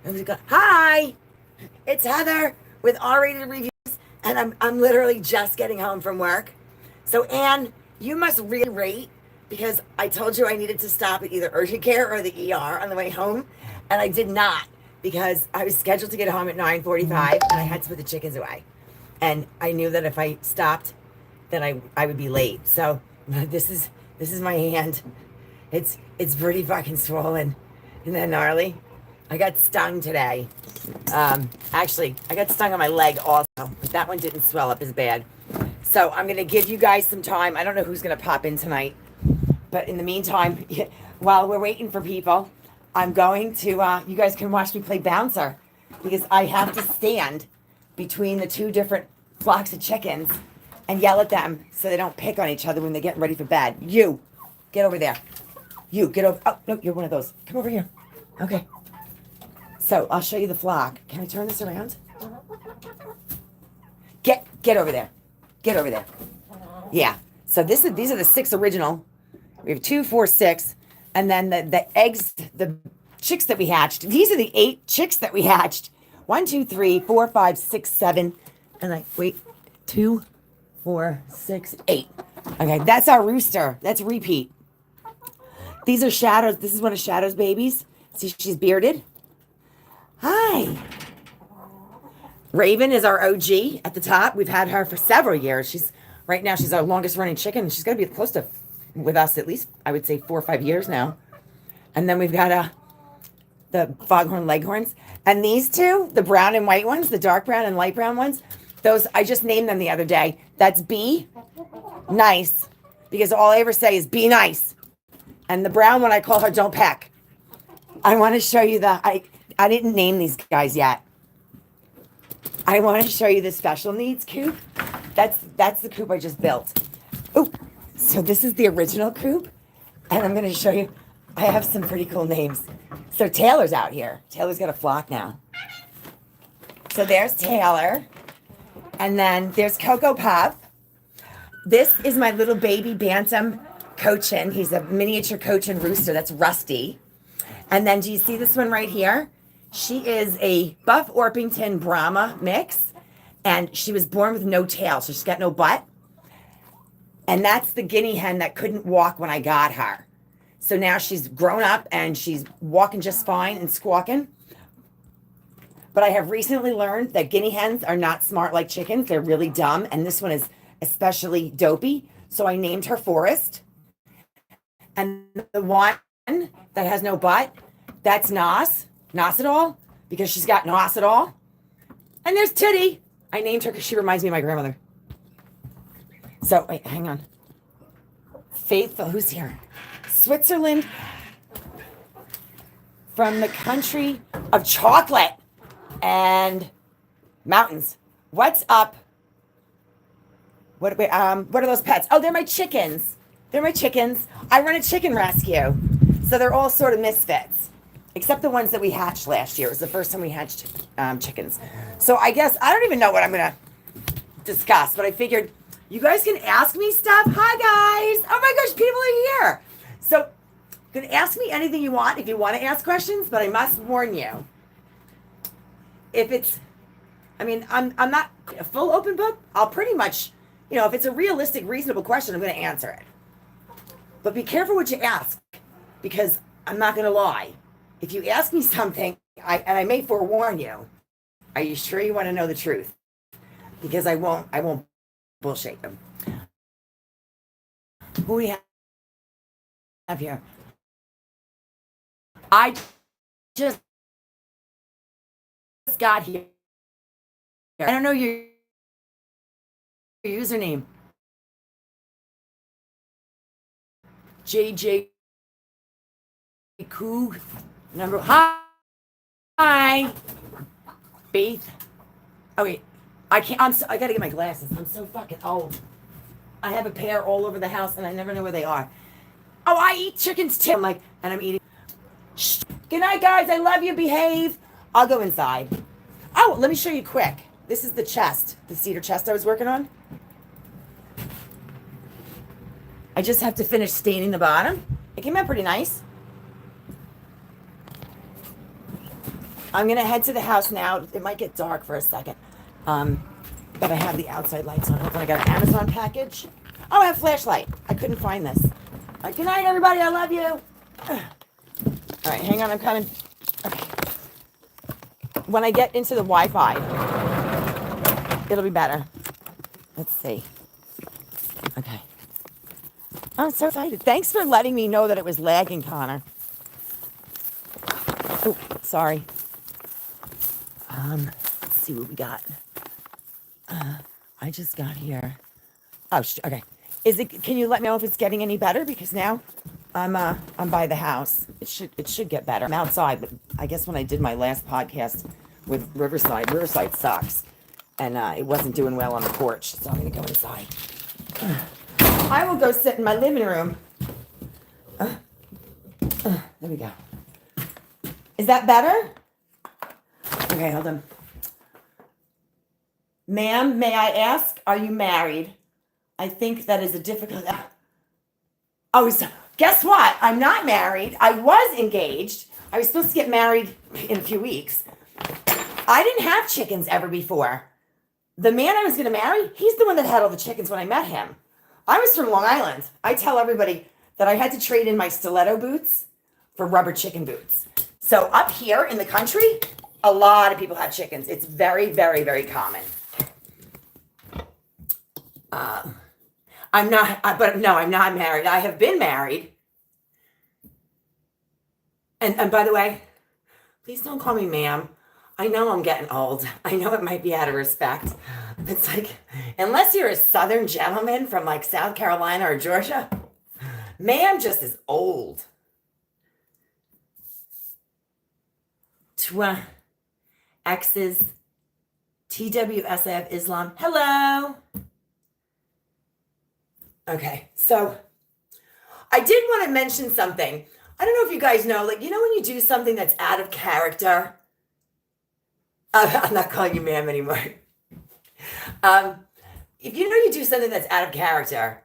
And we go, hi, it's Heather with R-rated reviews, and I'm literally just getting home from work. So Anne, you must really rate because I told you I needed to stop at either urgent care or the ER on the way home, and I did not because I was scheduled to get home at 9:45, and I had to put the chickens away, and I knew that if I stopped, then I would be late. So this is my hand. It's pretty fucking swollen, and then gnarly. I got stung today. Actually, I got stung on my leg also, but that one didn't swell up as bad. So I'm gonna give you guys some time. I don't know who's gonna pop in tonight, but in the meantime, while we're waiting for people, I'm going to. You guys can watch me play bouncer because I have to stand between the two different flocks of chickens and yell at them so they don't pick on each other when they're getting ready for bed. You, get over there. You get over. Oh no, you're one of those. Come over here. Okay. So I'll show you the flock. Can I turn this around? Get over there. Get over there. Yeah. So these are the 6 original. We have 2, 4, 6, and then the eggs, the chicks that we hatched. These are the 8 chicks that we hatched. 1, 2, 3, 4, 5, 6, 7, and I wait 2, 4, 6, 8. Okay, that's our rooster. That's repeat. These are Shadows. This is one of Shadow's babies. See, she's bearded. Hi. Raven is our OG at the top. We've had her for several years. Right now she's our longest running chicken. She's going to be close to with us at least, I would say 4 or 5 years now. And then we've got the foghorn leghorns. And these two, the brown and white ones, the dark brown and light brown ones, those I just named them the other day. That's B nice, because all I ever say is be nice. And the brown one I call her don't peck. I want to show you I didn't name these guys yet. I want to show you the special needs coop. That's the coop I just built. Oh, so this is the original coop, and I'm going to show you. I have some pretty cool names. So Taylor's out here. Taylor's got a flock now. So there's Taylor, and then there's Cocoa Puff. This is my little baby bantam cochin. He's a miniature cochin rooster. That's Rusty. And then do you see this one right here? She is a Buff Orpington Brahma mix, and she was born with no tail, so she's got no butt. And that's the guinea hen that couldn't walk when I got her. So now she's grown up and she's walking just fine and squawking. But I have recently learned that guinea hens are not smart like chickens. They're really dumb, and this one is especially dopey. So I named her Forest. And the one that has no butt, that's Nos. Nos it all, because she's got Nos it all. And there's Titty. I named her because she reminds me of my grandmother. So, wait, hang on. Faithful, who's here? Switzerland, from the country of chocolate and mountains. What's up? What are those pets? Oh, they're my chickens. They're my chickens. I run a chicken rescue. So they're all sort of misfits. Except the ones that we hatched last year. It was the first time we hatched chickens. So I guess, I don't even know what I'm going to discuss, but I figured you guys can ask me stuff. Hi, guys. Oh, my gosh, people are here. So you can ask me anything you want if you want to ask questions, but I must warn you. I'm not a full open book. I'll pretty much, if it's a realistic, reasonable question, I'm going to answer it. But be careful what you ask, because I'm not going to lie. If you ask me something, I may forewarn you, are you sure you want to know the truth? Because I won't bullshit them. Who we have here? I just got here. I don't know your username. JJ Coog. Hi. Faith. Oh wait, I can't. I gotta get my glasses. I'm so fucking old. I have a pair all over the house, and I never know where they are. Oh, I eat chickens too. I'm eating. Shh. Good night, guys. I love you. Behave. I'll go inside. Oh, let me show you quick. This is the chest, the cedar chest I was working on. I just have to finish staining the bottom. It came out pretty nice. I'm going to head to the house now. It might get dark for a second. But I have the outside lights on. I got an Amazon package. Oh, I have a flashlight. I couldn't find this. All right, good night, everybody. I love you. All right, hang on. I'm coming. Okay. When I get into the Wi-Fi, it'll be better. Let's see. Okay. I'm so excited. Thanks for letting me know that it was lagging, Connor. Oh, sorry. Let's see what we got. I just got here. Oh, okay. Is it? Can you let me know if it's getting any better? Because now I'm by the house. It should get better. I'm outside, but I guess when I did my last podcast with Riverside sucks, and it wasn't doing well on the porch. So I'm gonna go inside. I will go sit in my living room. There we go. Is that better? Okay, hold on. Ma'am, may I ask, are you married? I think that is a difficult... Oh, so guess what? I'm not married. I was engaged. I was supposed to get married in a few weeks. I didn't have chickens ever before. The man I was going to marry, he's the one that had all the chickens when I met him. I was from Long Island. I tell everybody that I had to trade in my stiletto boots for rubber chicken boots. So up here in the country, a lot of people have chickens. It's very, very, very common. I'm not married. I have been married. And by the way, please don't call me ma'am. I know I'm getting old. I know it might be out of respect. It's like, unless you're a Southern gentleman from like South Carolina or Georgia, ma'am just is old. X's, TWSF Islam. Hello. Okay, so I did want to mention something. I don't know if you guys know, like, you know when you do something that's out of character? I'm not calling you ma'am anymore. If you know you do something that's out of character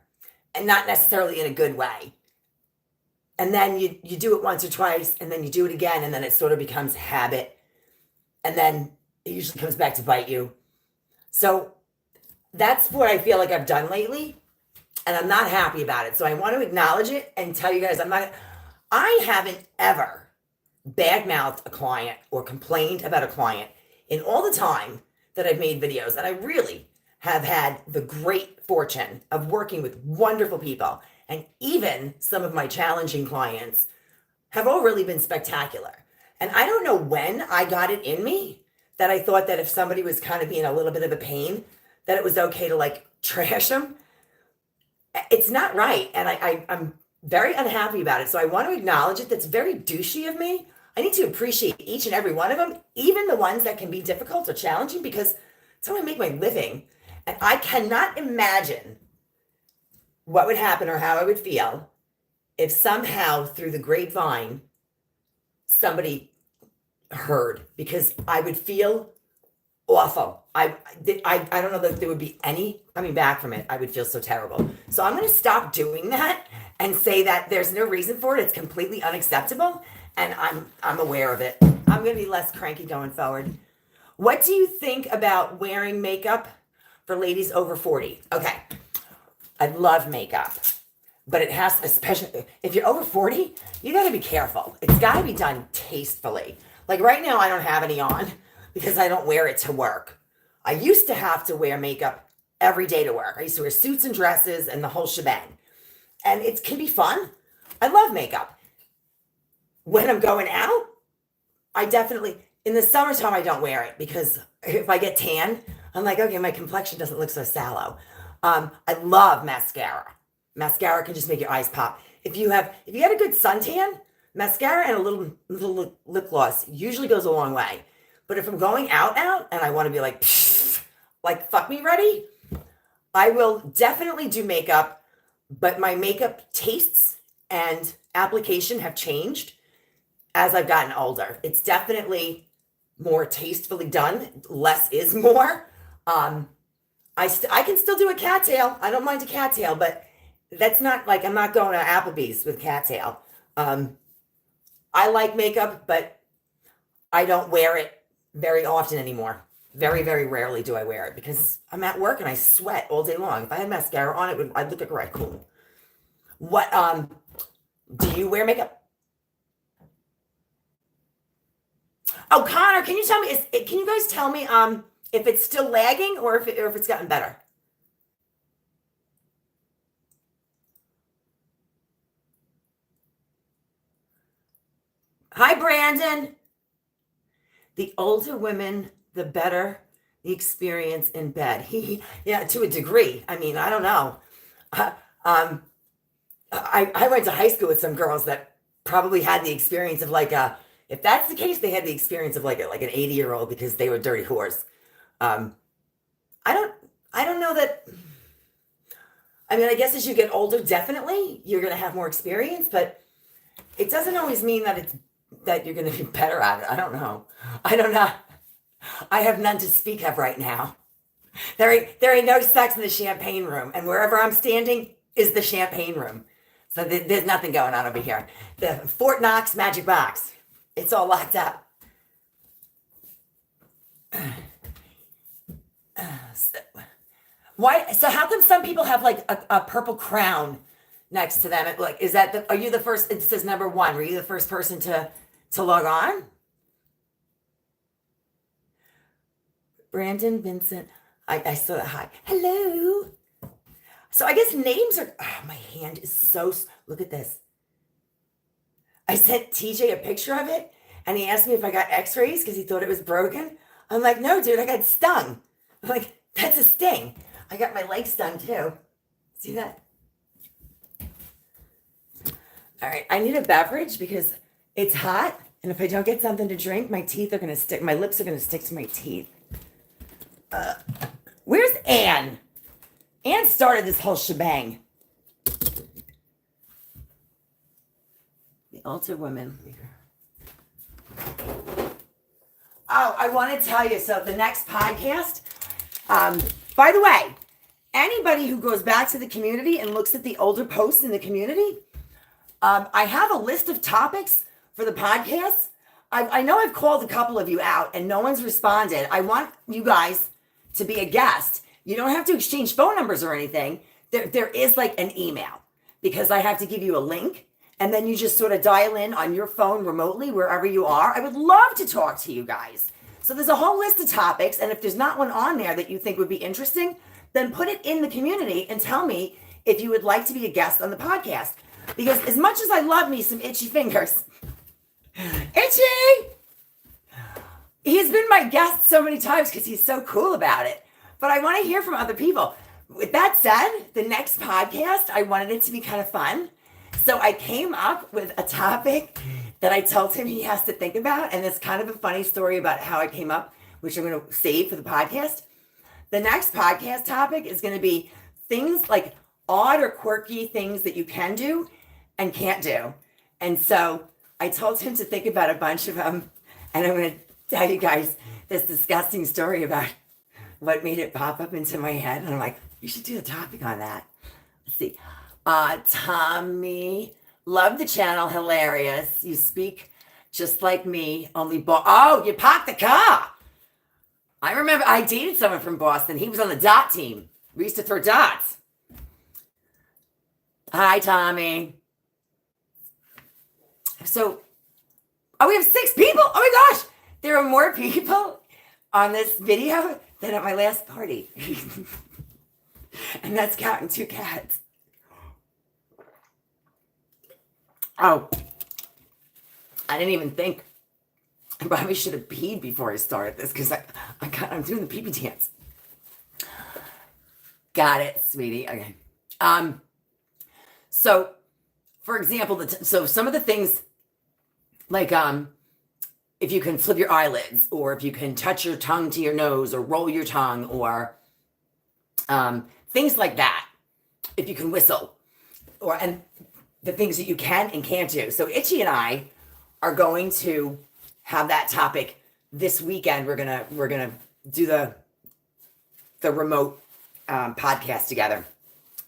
and not necessarily in a good way, and then you do it once or twice, and then you do it again, and then it sort of becomes a habit, and then it usually comes back to bite you. So that's what I feel like I've done lately, and I'm not happy about it. So I want to acknowledge it and tell you guys I haven't ever badmouthed a client or complained about a client in all the time that I've made videos. And I really have had the great fortune of working with wonderful people. And even some of my challenging clients have all really been spectacular. And I don't know when I got it in me that I thought that if somebody was kind of being a little bit of a pain, that it was okay to like trash them. It's not right. And I'm very unhappy about it. So I want to acknowledge it. That's very douchey of me. I need to appreciate each and every one of them, even the ones that can be difficult or challenging, because it's how I make my living. And I cannot imagine what would happen or how I would feel if somehow through the grapevine somebody heard, because I would feel awful. I don't know that there would be any coming back from it. I would feel so terrible. So I'm going to stop doing that and say that there's no reason for it. It's completely unacceptable. And I'm aware of it. I'm going to be less cranky going forward. What do you think about wearing makeup for ladies over 40? Okay. I love makeup, but it has, especially if you're over 40, you got to be careful. It's got to be done tastefully. Like right now, I don't have any on because I don't wear it to work. I used to have to wear makeup every day to work. I used to wear suits and dresses and the whole shebang. And it can be fun. I love makeup. When I'm going out, I definitely, in the summertime, I don't wear it because if I get tan, I'm like, okay, my complexion doesn't look so sallow. I love mascara. Mascara can just make your eyes pop. If you have a good suntan, mascara and a little lip gloss usually goes a long way. But if I'm going out and I want to be like fuck me ready, I will definitely do makeup, but my makeup tastes and application have changed as I've gotten older. It's definitely more tastefully done. Less is more. I can still do a cattail. I don't mind a cattail, but that's not like I'm not going to Applebee's with cattail. I like makeup, but I don't wear it very often anymore. Very, very rarely do I wear it because I'm at work and I sweat all day long. If I had mascara on, I'd look like a raccoon. What do you wear makeup? Oh, Connor, can you tell me? Can you guys tell me if it's still lagging or if it's gotten better? Hi, Brandon. The older women, the better the experience in bed. Yeah, to a degree. I mean, I don't know. Uh, um, I went to high school with some girls that probably had the experience of like a. If that's the case, they had the experience of like an 80-year-old because they were dirty whores. Um, I don't I don't know that. I mean, I guess as you get older, definitely you're going to have more experience, but it doesn't always mean that you're going to be better at it. I don't know. I don't know. I have none to speak of right now. There ain't no sex in the champagne room, and wherever I'm standing is the champagne room. So there's nothing going on over here. The Fort Knox magic box, it's all locked up. So, why? So how come some people have like a purple crown next to them? Like, are you the first? It says number one. Were you the first person to log on? Brandon Vincent. I saw that. Hi. Hello. So I guess names are. Oh, my hand is so. Look at this. I sent TJ a picture of it, and he asked me if I got X-rays because he thought it was broken. I'm like, no, dude, I got stung. I'm like, that's a sting. I got my leg stung too. See that? All right, I need a beverage because it's hot, and if I don't get something to drink, my teeth are gonna stick. My lips are gonna stick to my teeth. Where's Anne? Anne started this whole shebang. The altar woman. Oh, I want to tell you. So the next podcast. By the way, anybody who goes back to the community and looks at the older posts in the community, I have a list of topics for the podcast. I know I've called a couple of you out and no one's responded. I want you guys to be a guest. You don't have to exchange phone numbers or anything. There is like an email because I have to give you a link and then you just sort of dial in on your phone remotely wherever you are. I would love to talk to you guys. So there's a whole list of topics, and if there's not one on there that you think would be interesting, then put it in the community and tell me if you would like to be a guest on the podcast. Because as much as I love me some itchy fingers, Itchy! He's been my guest so many times because he's so cool about it. But I want to hear from other people. With that said, the next podcast, I wanted it to be kind of fun. So I came up with a topic that I told him he has to think about. And it's kind of a funny story about how I came up, which I'm going to save for the podcast. The next podcast topic is going to be things like odd or quirky things that you can do and can't do. And so I told him to think about a bunch of them. And I'm going to tell you guys this disgusting story about what made it pop up into my head. And I'm like, you should do a topic on that. Let's see. Tommy, love the channel, hilarious. You speak just like me, only oh, you parked the car. I remember I dated someone from Boston. He was on the dot team. We used to throw dots. Hi, Tommy. So, we have 6 people. Oh my gosh, there are more people on this video than at my last party. And that's counting 2 cats. Oh, I didn't even think. I probably should have peed before I started this because I'm doing the pee-pee dance. Got it, sweetie. Okay. So, for example, so some of the things like if you can flip your eyelids, or if you can touch your tongue to your nose, or roll your tongue, or things like that. If you can whistle, and the things that you can and can't do. So Itchy and I are going to have that topic this weekend. We're gonna do the remote podcast together.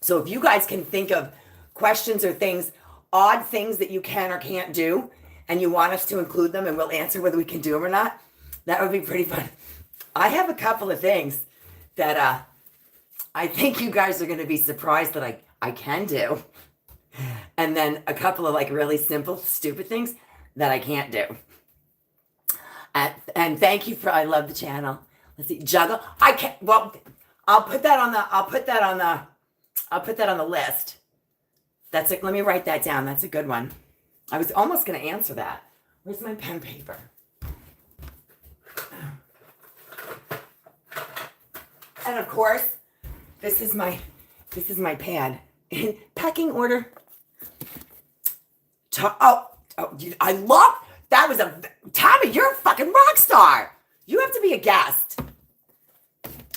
So if you guys can think of questions or things, odd things that you can or can't do, and you want us to include them and we'll answer whether we can do them or not, that would be pretty fun. I have a couple of things that I think you guys are going to be surprised that I can do. And then a couple of like really simple, stupid things that I can't do. And thank you I love the channel. Let's see, juggle. I can't, well, I'll put that on the list. That's it. Let me write that down. That's a good one. I was almost going to answer that. Where's my pen paper? And of course, this is my pad. In pecking order. I love, that was Tommy, you're a fucking rock star. You have to be a guest.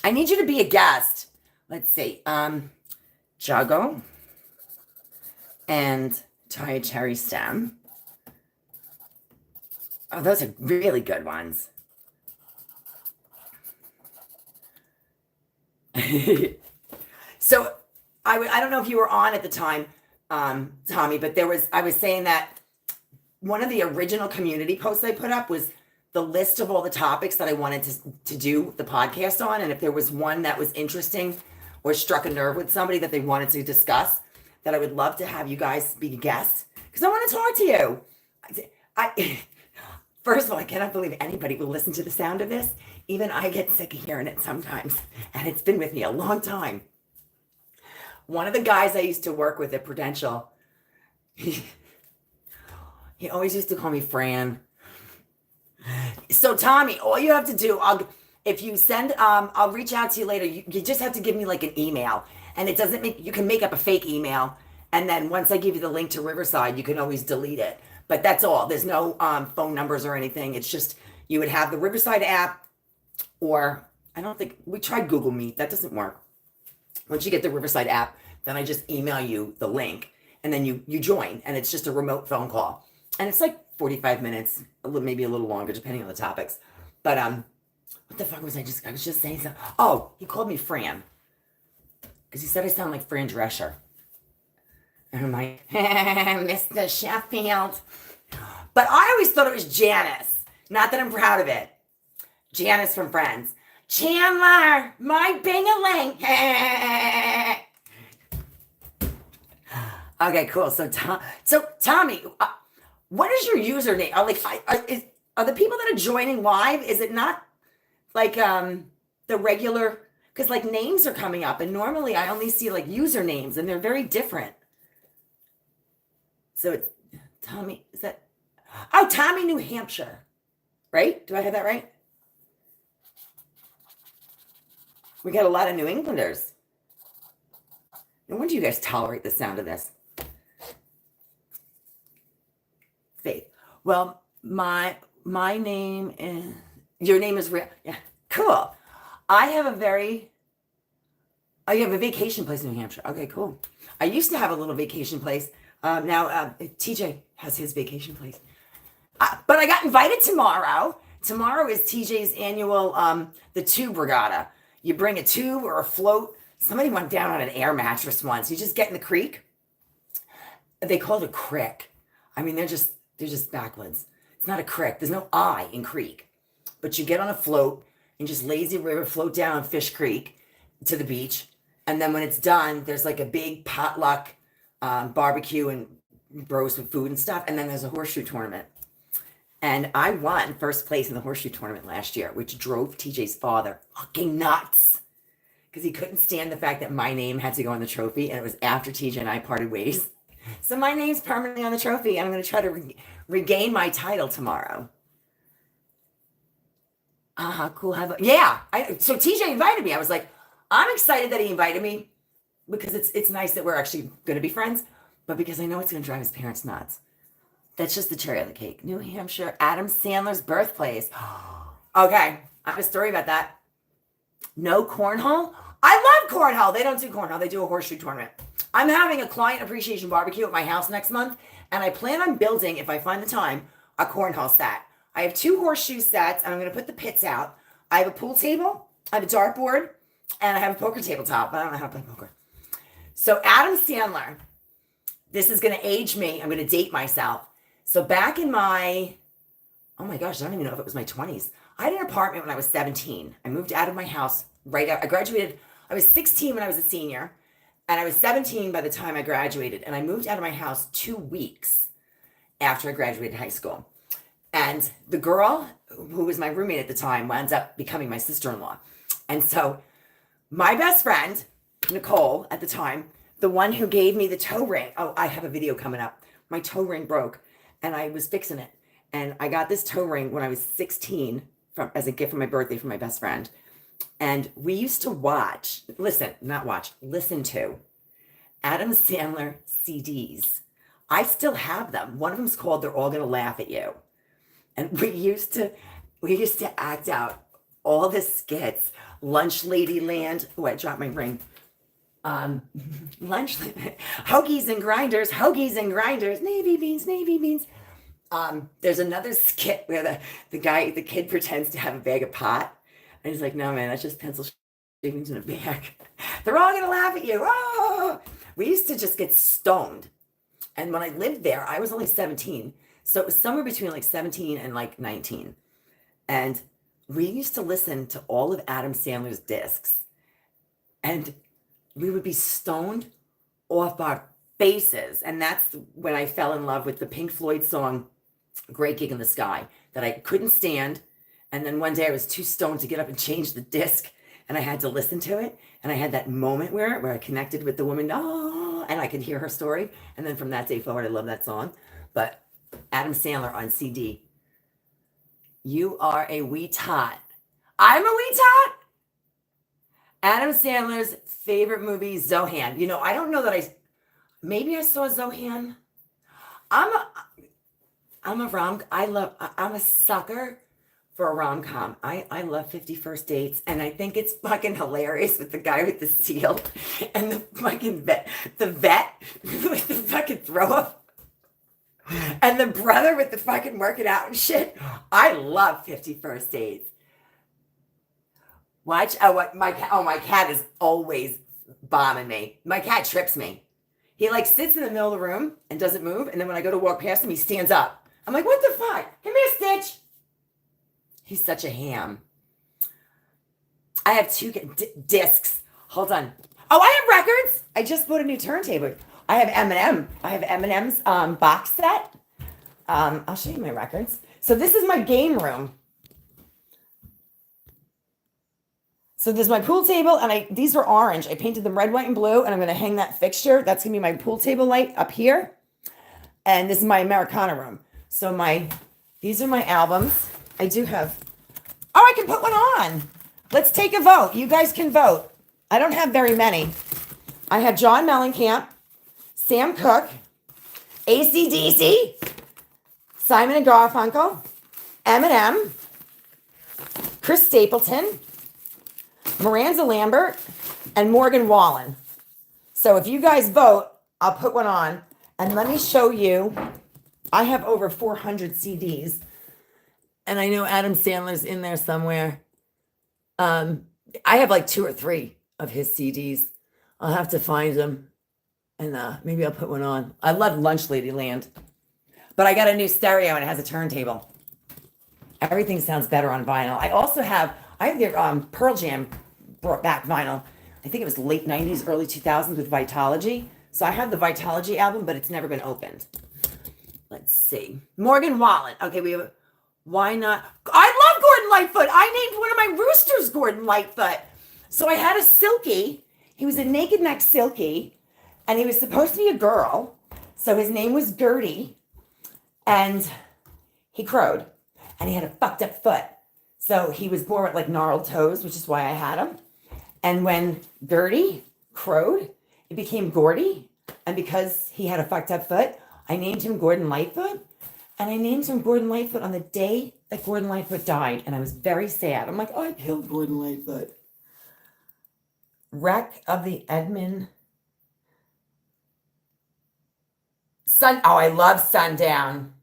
I need you to be a guest. Let's see. Juggle and tie a cherry stem. Oh, those are really good ones. So I don't know if you were on at the time, Tommy, but I was saying that one of the original community posts I put up was the list of all the topics that I wanted to do the podcast on. And if there was one that was interesting or struck a nerve with somebody that they wanted to discuss, that I would love to have you guys be guests because I want to talk to you. First of all, I cannot believe anybody will listen to the sound of this. Even I get sick of hearing it sometimes, and it's been with me a long time. One of the guys I used to work with at Prudential, he always used to call me Fran. So Tommy, all you have to do, if you send, I'll reach out to you later. You just have to give me like an email, and it doesn't make, you can make up a fake email, and then once I give you the link to Riverside, you can always delete it. But that's all. There's no phone numbers or anything. It's just you would have the Riverside app, or I don't think we tried Google Meet. That doesn't work. Once you get the Riverside app, then I just email you the link, and then you join, and it's just a remote phone call, and it's like 45 minutes, maybe a little longer, depending on the topics. But what the fuck was I was just saying something. Oh, he called me Fran because he said I sound like Fran Drescher. And I'm like, Mr. Sheffield. But I always thought it was Janice. Not that I'm proud of it. Janice from Friends. Chandler, my bing-a-ling. Okay, cool. So Tommy, what is your username? Are the people that are joining live, is it not like the regular, because like names are coming up, and normally I only see like usernames, and they're very different. So it's Tommy, is that? Oh, Tommy, New Hampshire. Right? Do I have that right? We got a lot of New Englanders. No wonder you guys tolerate the sound of this. Faith. Well, my name is, your name is real. Yeah, cool. I have a vacation place in New Hampshire. Okay, cool. I used to have a little vacation place. Now TJ has his vacation place. But I got invited tomorrow. Tomorrow is TJ's annual, the tube regatta. You bring a tube or a float. Somebody went down on an air mattress once. You just get in the creek. They call it a crick. I mean, they're just backwards. It's not a crick. There's no I in creek. But you get on a float and just lazy river float down Fish Creek to the beach. And then when it's done, there's like a big potluck barbecue and bros with food and stuff. And then there's a horseshoe tournament. And I won first place in the horseshoe tournament last year, which drove TJ's father fucking nuts. Because he couldn't stand the fact that my name had to go on the trophy. And it was after TJ and I parted ways. So my name's permanently on the trophy. And I'm going to try to regain my title tomorrow. Cool. Yeah. So TJ invited me. I was like, I'm excited that he invited me. Because it's nice that we're actually going to be friends. But because I know it's going to drive his parents nuts. That's just the cherry on the cake. New Hampshire, Adam Sandler's birthplace. Okay, I have a story about that. No cornhole? I love cornhole. They don't do cornhole. They do a horseshoe tournament. I'm having a client appreciation barbecue at my house next month, and I plan on building, if I find the time, a cornhole set. I have 2 horseshoe sets, and I'm going to put the pits out. I have a pool table, I have a dartboard, and I have a poker tabletop, but I don't know how to play poker. So Adam Sandler, this is going to age me. I'm going to date myself. So back in my, oh my gosh, I don't even know if it was my 20s. I had an apartment when I was 17. I moved out of my house right out. I graduated, I was 16 when I was a senior, and I was 17 by the time I graduated. And I moved out of my house 2 weeks after I graduated high school. And the girl who was my roommate at the time wound up becoming my sister-in-law. And so my best friend, Nicole, at the time, the one who gave me the toe ring. Oh, I have a video coming up. My toe ring broke and I was fixing it. And I got this toe ring when I was 16 as a gift for my birthday from my best friend. And we used to listen to Adam Sandler CDs. I still have them. One of them's called They're All Gonna Laugh at You. And we used to act out all the skits. Lunch Lady Land. Oh, I dropped my ring. Lunch Hoagies and Grinders, Navy beans. There's another skit where the kid pretends to have a bag of pot. And he's like, no, man, that's just pencil shavings in a bag. They're all gonna laugh at you. Oh! We used to just get stoned. And when I lived there, I was only 17. So it was somewhere between like 17 and like 19. And we used to listen to all of Adam Sandler's discs. And we would be stoned off our faces. And that's when I fell in love with the Pink Floyd song, Great Gig in the Sky, that I couldn't stand. And then one day I was too stoned to get up and change the disc. And I had to listen to it. And I had that moment where I connected with the woman, and I could hear her story. And then from that day forward, I love that song. But Adam Sandler on CD. You are a wee tot. I'm a wee tot? Adam Sandler's favorite movie, Zohan. You know, I don't know that maybe I saw Zohan. I'm a sucker for a rom-com. I love 50 First Dates, and I think it's fucking hilarious with the guy with the seal and the fucking vet with the fucking throw up. And the brother with the fucking working out and shit. I love 50 First Dates. Watch. My cat is always bombing me. My cat trips me. He like sits in the middle of the room and doesn't move. And then when I go to walk past him, he stands up. I'm like, what the fuck? Come here, Stitch. He's such a ham. I have 2 discs. Hold on. Oh, I have records. I just bought a new turntable. I have Eminem. I have Eminem's box set. I'll show you my records. So this is my game room. So there's my pool table, and these were orange. I painted them red, white, and blue, and I'm going to hang that fixture. That's going to be my pool table light up here. And this is my Americana room. So these are my albums. I do have, I can put one on. Let's take a vote. You guys can vote. I don't have very many. I have John Mellencamp, Sam Cooke, AC/DC, Simon and Garfunkel, Eminem, Chris Stapleton, Miranda Lambert, and Morgan Wallen. So if you guys vote, I'll put one on. And let me show you. I have over 400 CDs. And I know Adam Sandler's in there somewhere. I have like 2 or 3 of his CDs. I'll have to find them. And maybe I'll put one on. I love Lunch Lady Land. But I got a new stereo and it has a turntable. Everything sounds better on vinyl. I have the Pearl Jam brought back vinyl. I think it was late 90s, early 2000s with Vitology. So I have the Vitology album, but it's never been opened. Let's see. Morgan Wallen. Okay, why not? I love Gordon Lightfoot. I named one of my roosters Gordon Lightfoot. So I had a Silky. He was a naked neck Silky, and he was supposed to be a girl. So his name was Gertie, and he crowed, and he had a fucked up foot. So he was born with like gnarled toes, which is why I had him. And when Gertie crowed, it became Gordy. And because he had a fucked up foot, I named him Gordon Lightfoot. And I named him Gordon Lightfoot on the day that Gordon Lightfoot died. And I was very sad. I'm like, oh, I killed Gordon Lightfoot. Wreck of the Edmund. I love Sundown.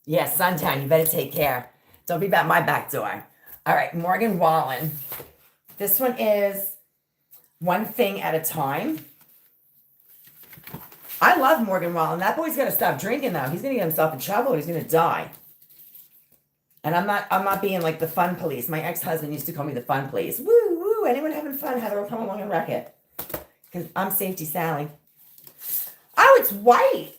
Yeah, Sundown, you better take care. Don't be at my back door. All right, Morgan Wallen. This one is One Thing at a Time. I love Morgan Wallen. That boy's got to stop drinking though. He's gonna get himself in trouble. He's gonna die. And I'm not being like the fun police. My ex-husband used to call me the fun police. Woo woo! Anyone having fun? Heather will come along and wreck it. Because I'm Safety Sally. Oh, it's white.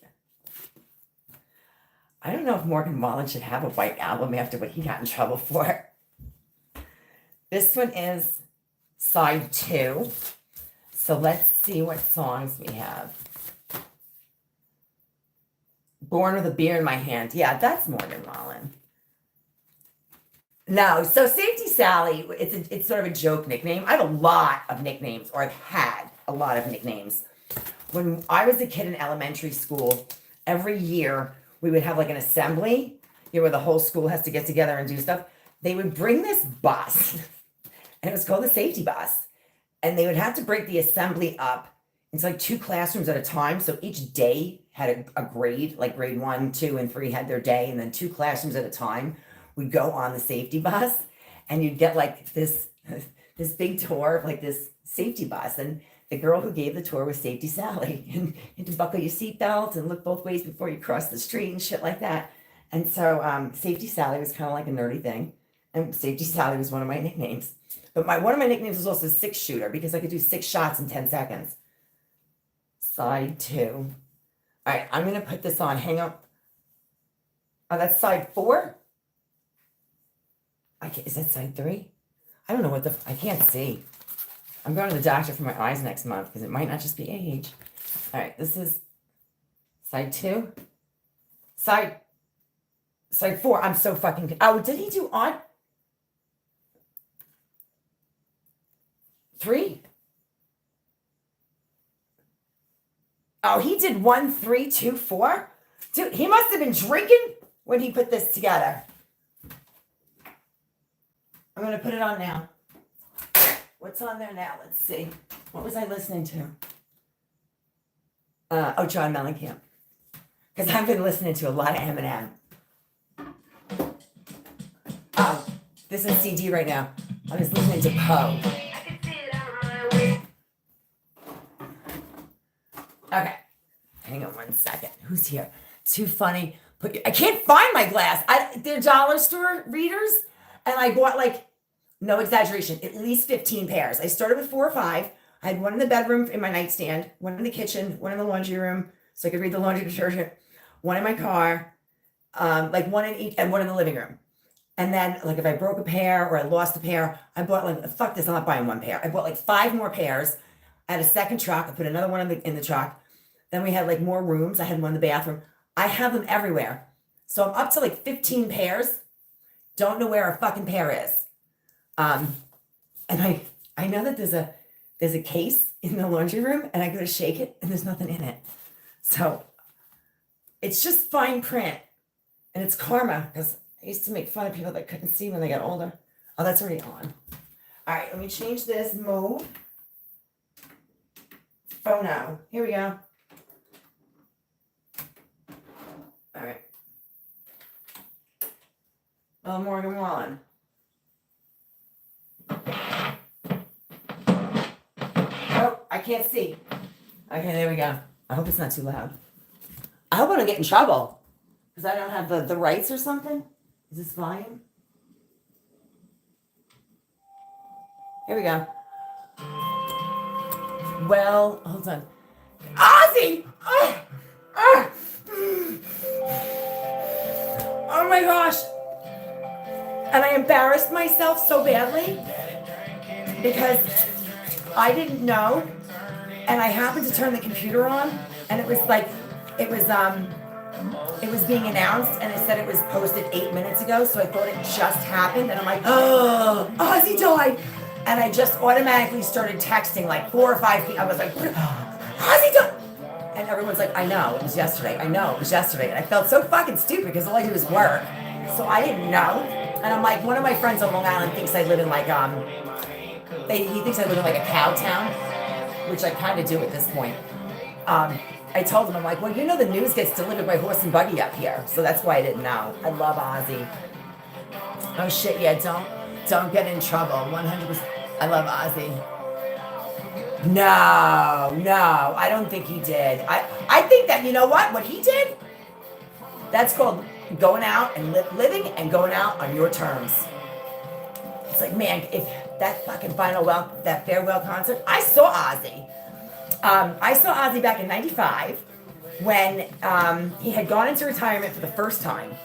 I don't know if Morgan Wallen should have a white album after what he got in trouble for. This one is side 2. So let's see what songs we have. Born with a Beer in My Hand. Yeah, that's Morgan Wallen. No, so Safety Sally, it's sort of a joke nickname. I have a lot of nicknames, or I've had a lot of nicknames. When I was a kid in elementary school, every year we would have like an assembly, where the whole school has to get together and do stuff. They would bring this bus, and it was called the safety bus. And they would have to break the assembly up into like 2 classrooms at a time. So each day had a grade, like grade 1, 2, and 3 had their day, and then 2 classrooms at a time would go on the safety bus, and you'd get like this big tour of like this safety bus. And the girl who gave the tour was Safety Sally. And you had to buckle your seatbelt and look both ways before you cross the street and shit like that. And so Safety Sally was kind of like a nerdy thing. And Safety Sally was one of my nicknames. But one of my nicknames was also 6 shooter, because I could do 6 shots in 10 seconds. Side 2. All right, I'm going to put this on. Hang up. Oh, that's side 4? Is that side 3? I don't know what I can't see. I'm going to the doctor for my eyes next month because it might not just be age. All right, this is side 2. Side 4. I'm so fucking... Oh, did he do on... 3? Oh, he did 1, 3, 2, 4? Dude, he must have been drinking when he put this together. I'm going to put it on now. What's on there now? Let's see. What was I listening to? John Mellencamp. Because I've been listening to a lot of Eminem. Oh, this is CD right now. I was listening to Poe. Okay. Hang on one second. Who's here? Too funny. I can't find my glass. They're dollar store readers. And I bought like, no exaggeration, at least 15 pairs. I started with 4 or 5. I had one in the bedroom in my nightstand, one in the kitchen, one in the laundry room so I could read the laundry detergent, one in my car, like one in each, and one in the living room. And then like if I broke a pair or I lost a pair, I bought like, fuck this, I'm not buying 1 pair. I bought like 5 more pairs. I had a second truck. I put another one in the truck. Then we had like more rooms. I had one in the bathroom. I have them everywhere. So I'm up to like 15 pairs. Don't know where a fucking pair is. And I know that there's a case in the laundry room, and I go to shake it and there's nothing in it. So it's just fine print, and it's karma, because I used to make fun of people that couldn't see when they got older. Oh, that's already on. All right, let me change this mode. Phono. Here we go. All right. Well, Morgan Wallen. Oh, I can't see. Okay, there we go. I hope it's not too loud. I hope I don't get in trouble because I don't have the rights or something. Is this volume? Here we go. Well, hold on. Ozzy! Oh my gosh. And I embarrassed myself so badly because I didn't know, and I happened to turn the computer on, and it was being announced, and it said it was posted 8 minutes ago, so I thought it just happened, and I'm like, oh, Ozzy died, and I just automatically started texting like 4 or 5 people. I was like, Ozzy died, and everyone's like, I know, it was yesterday. I know, it was yesterday, and I felt so fucking stupid because all I do is work, so I didn't know, and I'm like, one of my friends on Long Island thinks I live in like he thinks I live in like a cow town, which I kind of do at this point. I told him, I'm like, well, you know the news gets delivered by horse and buggy up here, so that's why I didn't know. I love Ozzy. Oh shit, yeah, don't get in trouble. 100%. I love Ozzy. No, I don't think he did. I think that, you know what he did? That's called going out and living and going out on your terms. It's like, man, if that fucking that farewell concert, I saw Ozzy. I saw Ozzy back in '95 when he had gone into retirement for the first time.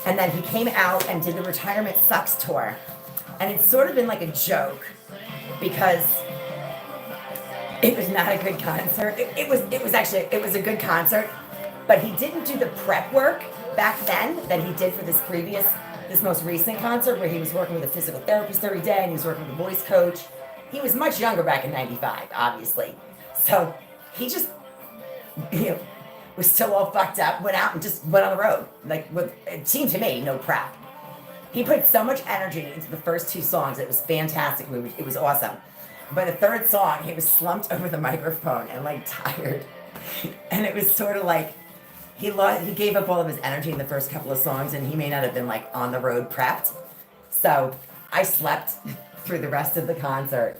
And then he came out and did the Retirement Sucks tour. And it's sort of been like a joke because it was not a good concert. It was a good concert, but he didn't do the prep work back then that he did for this most recent concert where he was working with a physical therapist every day and he was working with a voice coach. He was much younger back in '95, obviously. So he just, was still all fucked up, went out and just went on the road. It seemed to me, no prep. He put so much energy into the first two songs. It was fantastic. It was awesome. By the third song, he was slumped over the microphone and tired. And it was sort of like he gave up all of his energy in the first couple of songs, and he may not have been on the road prepped. So I slept through the rest of the concert.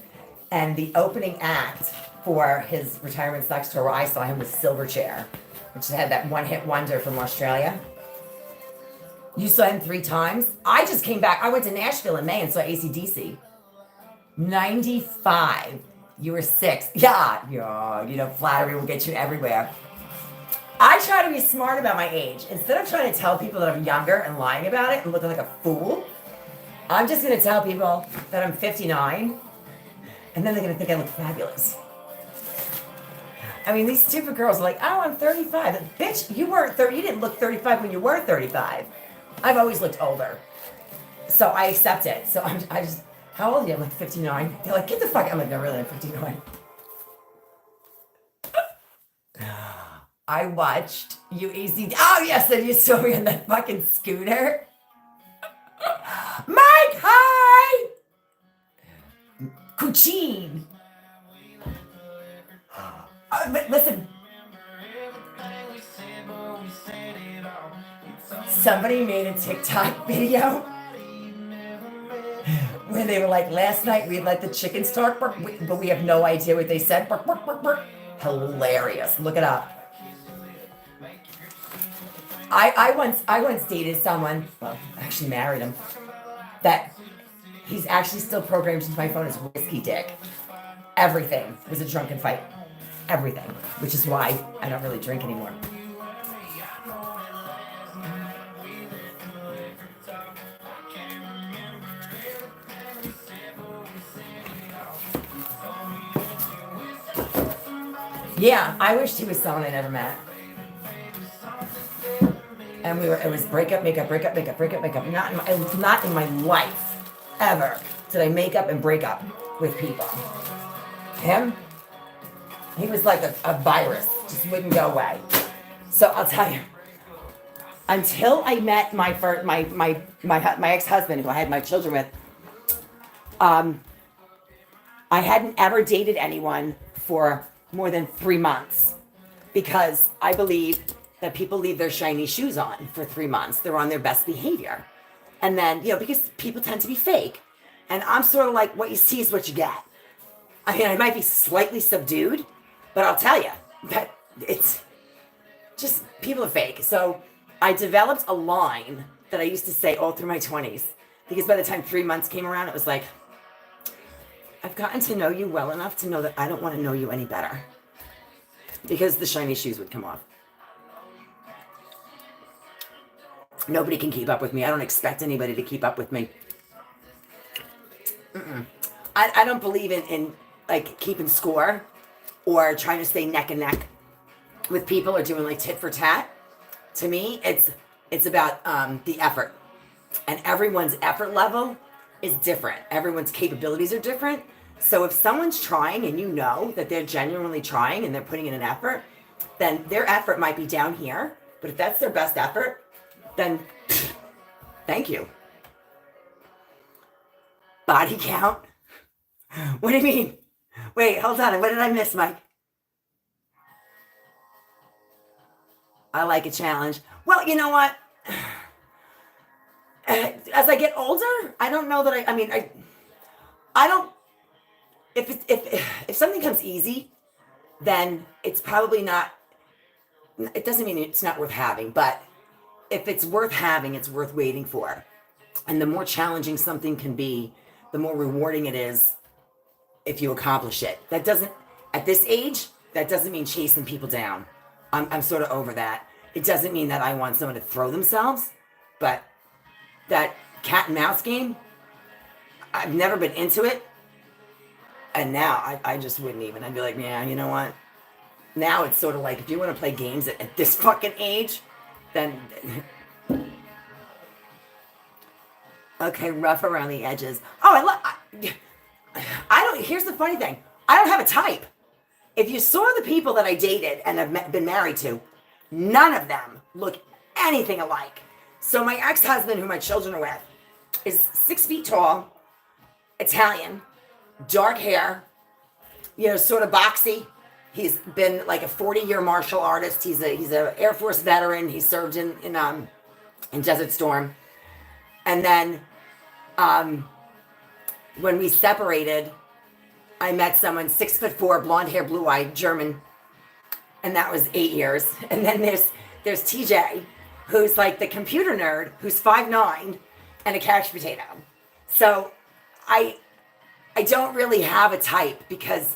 And the opening act for his Retirement Sucks tour, where I saw him, was Silverchair, which had that one-hit wonder from Australia. You saw him 3 times. I just came back. I went to Nashville in May and saw AC/DC. 95. You were 6. Yeah, flattery will get you everywhere. I try to be smart about my age. Instead of trying to tell people that I'm younger and lying about it and looking like a fool, I'm just going to tell people that I'm 59, and then they're going to think I look fabulous. I mean, these stupid girls are like, oh, I'm 35. Bitch, you weren't 30. You didn't look 35 when you were 35. I've always looked older. So I accept it. So I just, how old are you? I'm 59. They're like, get the fuck out. I'm like, no, really, I'm 59. I watched you easy. Oh, yes, and you saw me on that fucking scooter. Mike, hi! Cucine. But listen. Somebody made a TikTok video where they were like, last night we let the chickens talk, but we have no idea what they said. Hilarious. Look it up. I once dated someone, well, actually married him, that he's actually still programmed into my phone as Whiskey Dick. Everything was a drunken fight. Everything. Which is why I don't really drink anymore. Yeah, I wished he was someone I never met. And it was breakup, makeup, breakup, makeup, breakup, makeup. Not in my life, ever, did I make up and break up with people. Him, he was like a virus, just wouldn't go away. So I'll tell you, until I met my ex-husband, who I had my children with, I hadn't ever dated anyone for more than 3 months, because I believe that people leave their shiny shoes on for 3 months. They're on their best behavior. And then, because people tend to be fake. And I'm sort of like, what you see is what you get. I mean, I might be slightly subdued, but I'll tell you that it's just, people are fake. So I developed a line that I used to say all through my 20s. Because by the time 3 months came around, it was like, I've gotten to know you well enough to know that I don't want to know you any better. Because the shiny shoes would come off. Nobody can keep up with me. I don't expect anybody to keep up with me. I don't believe in keeping score or trying to stay neck and neck with people or doing tit for tat. To me, it's about the effort. And everyone's effort level is different. Everyone's capabilities are different. So if someone's trying and you know that they're genuinely trying and they're putting in an effort, then their effort might be down here. But if that's their best effort, then thank you. Body count? What do you mean? Wait, hold on. What did I miss, Mike? I like a challenge. Well, you know what? As I get older, I don't know that I don't, if something comes easy, then it's probably not. It doesn't mean it's not worth having, but if it's worth having, it's worth waiting for. And the more challenging something can be, the more rewarding it is if you accomplish it. That doesn't, at this age, that doesn't mean chasing people down. I'm sort of over that. It doesn't mean that I want someone to throw themselves, but that cat and mouse game, I've never been into it. And now I just wouldn't even. I'd be like, yeah, you know what? Now it's sort of like, if you want to play games at this fucking age, then okay, rough around the edges. Oh, I don't. Here's the funny thing. I don't have a type. If you saw the people that I dated and have been married to, none of them look anything alike. So my ex-husband, who my children are with, is 6 feet tall, Italian, dark hair, sort of boxy. He's been like a 40-year martial artist. He's a Air Force veteran. He served in Desert Storm. And then when we separated, I met someone 6'4", blonde hair, blue eyed, German, and that was 8 years. And then there's TJ, who's like the computer nerd, who's 5'9" and a couch potato. So I don't really have a type because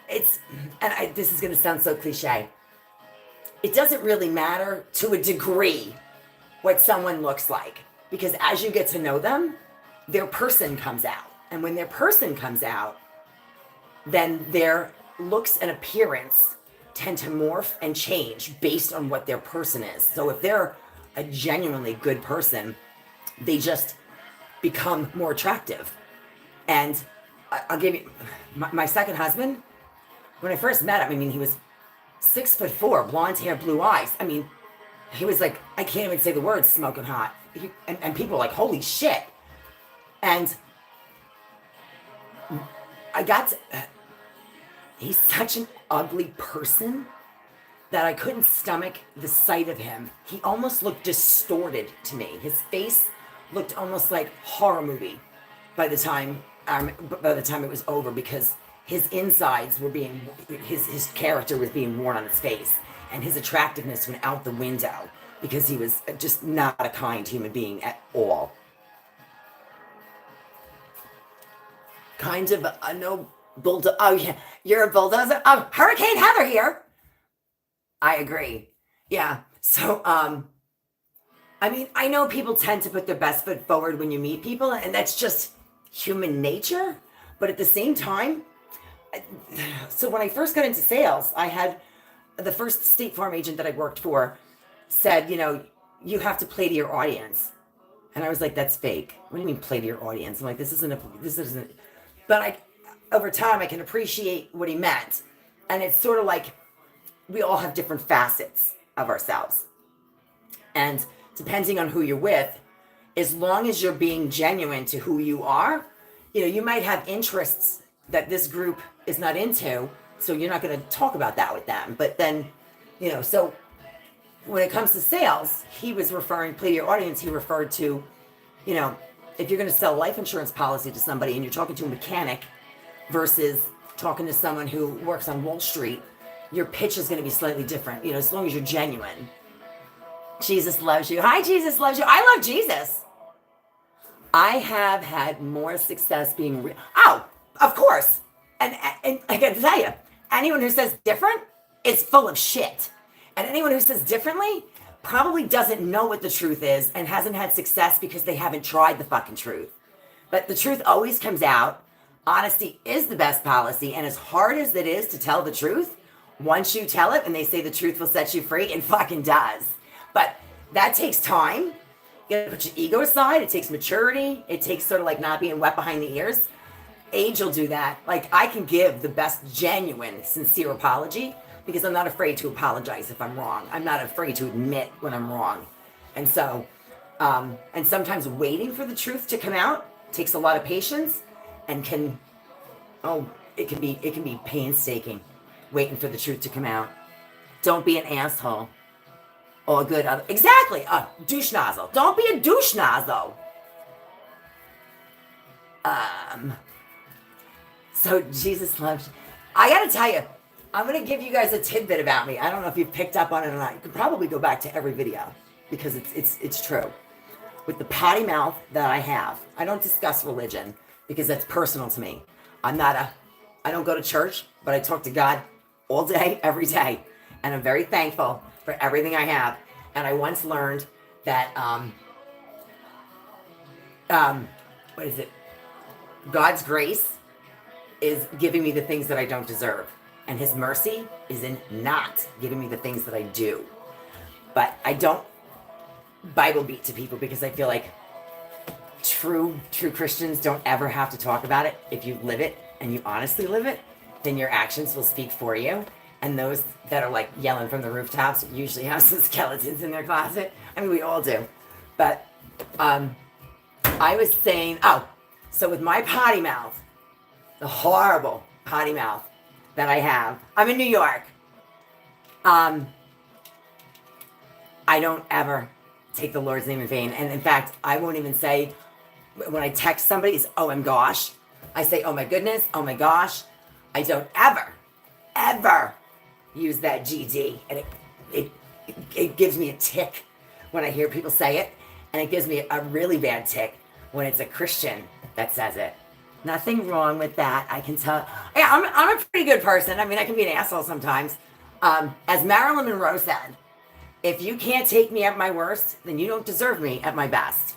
this is going to sound so cliche. It doesn't really matter to a degree what someone looks like, because as you get to know them, their person comes out. And when their person comes out, then their looks and appearance tend to morph and change based on what their person is. So if they're a genuinely good person, they just become more attractive. And I'll give you my second husband. When I first met him, he was 6'4", blonde hair, blue eyes. He was like, I can't even say the words, smoking hot. And people were like, holy shit. And he's such an ugly person that I couldn't stomach the sight of him. He almost looked distorted to me. His face looked almost like horror movie by the time it was over, because his insides were his character was being worn on his face, and his attractiveness went out the window because he was just not a kind human being at all. Kind of no bulldozer. Oh yeah, you're a bulldozer. Hurricane Heather here. I agree. Yeah. So I know people tend to put their best foot forward when you meet people, and that's just human nature. But at the same time, so when I first got into sales, I had the first State Farm agent that I worked for said, you have to play to your audience. And I was like, that's fake. What do you mean play to your audience? I'm like, this isn't. But over time, I can appreciate what he meant. And it's sort of like we all have different facets of ourselves. And depending on who you're with, as long as you're being genuine to who you are, you might have interests that this group is not into, so you're not going to talk about that with them. But then, so when it comes to sales, he was referring, play to your audience, he referred to, if you're going to sell a life insurance policy to somebody and you're talking to a mechanic versus talking to someone who works on Wall Street, your pitch is going to be slightly different, as long as you're genuine. Jesus loves you. Hi, Jesus loves you. I love Jesus. I have had more success being real. Oh, of course. And I got to tell you, anyone who says different is full of shit. And anyone who says differently probably doesn't know what the truth is and hasn't had success because they haven't tried the fucking truth. But the truth always comes out. Honesty is the best policy. And as hard as it is to tell the truth, once you tell it and they say the truth will set you free, it fucking does. But that takes time. You gotta put your ego aside. It takes maturity. It takes sort of like not being wet behind the ears. Age will do that. Like, I can give the best genuine, sincere apology because I'm not afraid to apologize if I'm wrong. I'm not afraid to admit when I'm wrong. And so, and sometimes waiting for the truth to come out takes a lot of patience and it can be painstaking waiting for the truth to come out. Don't be an asshole. Or a good other. Exactly. A douche nozzle. Don't be a douche nozzle. So Jesus loves you. I got to tell you, I'm going to give you guys a tidbit about me. I don't know if you've picked up on it or not. You could probably go back to every video because it's true. With the potty mouth that I have, I don't discuss religion because that's personal to me. I don't go to church, but I talk to God all day, every day. And I'm very thankful for everything I have. And I once learned that, what is it? God's grace is giving me the things that I don't deserve. And his mercy is in not giving me the things that I do. But I don't Bible beat to people because I feel like true Christians don't ever have to talk about it. If you live it and you honestly live it, then your actions will speak for you. And those that are like yelling from the rooftops usually have some skeletons in their closet. I mean, we all do. But I was saying, so with my potty mouth, the horrible potty mouth that I have, I'm in New York. I don't ever take the Lord's name in vain. And in fact, I won't even say, when I text somebody, it's oh my gosh. I say, oh my goodness, oh my gosh. I don't ever use that GD. And it gives me a tick when I hear people say it. And it gives me a really bad tick when it's a Christian that says it. Nothing wrong with that. I can tell. Yeah, I'm a pretty good person. I mean, I can be an asshole sometimes. As Marilyn Monroe said, if you can't take me at my worst, then you don't deserve me at my best.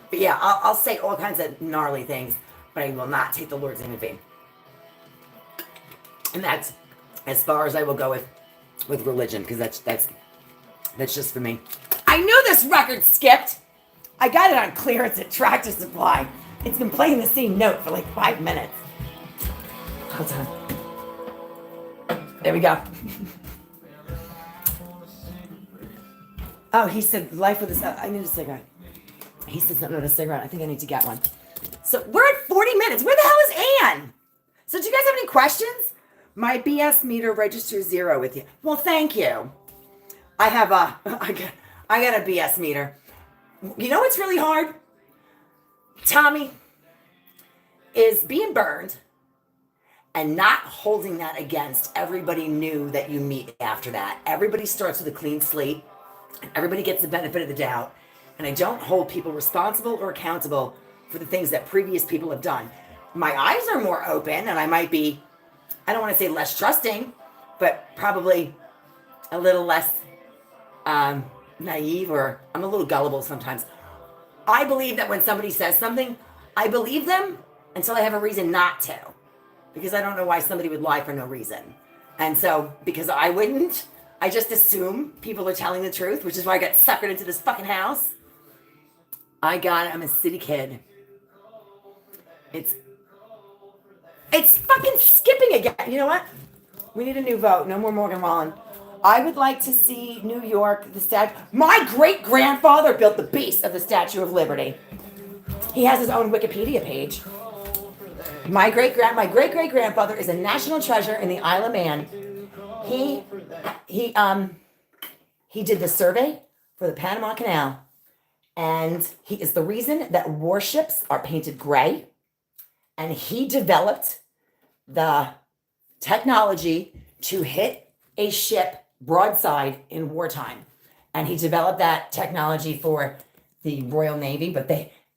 But yeah, I'll say all kinds of gnarly things, but I will not take the Lord's name in vain. And that's as far as I will go with religion, because that's just for me. I knew this record skipped. I got it on clearance at Tractor Supply. It's been playing the same note for like 5 minutes. Hold on. There we go. Oh, he said life with a... I need a cigarette. He said something about a cigarette. I think I need to get one. So we're at 40 minutes. Where the hell is Ann? So do you guys have any questions? My BS meter registers 0 with you. Well, thank you. I got a BS meter. You know what's really hard? Tommy, is being burned and not holding that against everybody new that you meet after that. Everybody starts with a clean slate. Everybody gets the benefit of the doubt. And I don't hold people responsible or accountable for the things that previous people have done. My eyes are more open and I might be, I don't want to say less trusting, but probably a little less naive, or I'm a little gullible sometimes. I believe that when somebody says something, I believe them until I have a reason not to. Because I don't know why somebody would lie for no reason. And so, because I wouldn't, I just assume people are telling the truth, which is why I got suckered into this fucking house. I'm a city kid. It's fucking skipping again. You know what? We need a new vote. No more Morgan Wallen. I would like to see New York, the statue. My great-grandfather built the base of the Statue of Liberty. He has his own Wikipedia page. My great-great-grandfather is a national treasure in the Isle of Man. He did the survey for the Panama Canal, and he is the reason that warships are painted gray, and he developed the technology to hit a ship broadside in wartime. And he developed that technology for the Royal Navy, but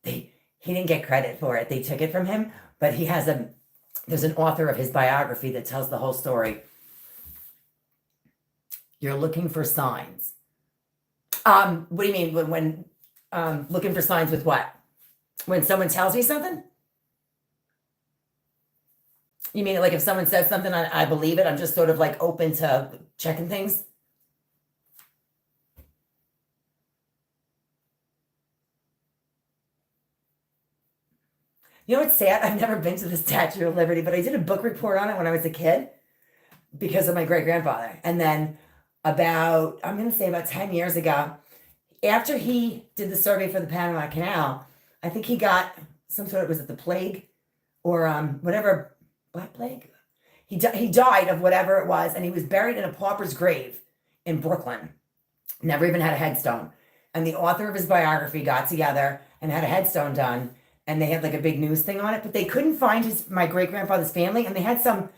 he didn't get credit for it. They took it from him, but there's an author of his biography that tells the whole story. You're looking for signs. What do you mean when looking for signs with what? When someone tells me something? You mean like if someone says something, I believe it? I'm just sort of like open to checking things? You know what's sad? I've never been to the Statue of Liberty, but I did a book report on it when I was a kid because of my great-grandfather. And then about 10 years ago, after he did the survey for the Panama Canal, I think he got some sort of, was it the plague or whatever, Black Plague? He died of whatever it was, and he was buried in a pauper's grave in Brooklyn. Never even had a headstone. And the author of his biography got together and had a headstone done. and they had like a big news thing on it, but they couldn't find my great grandfather's family, and they had some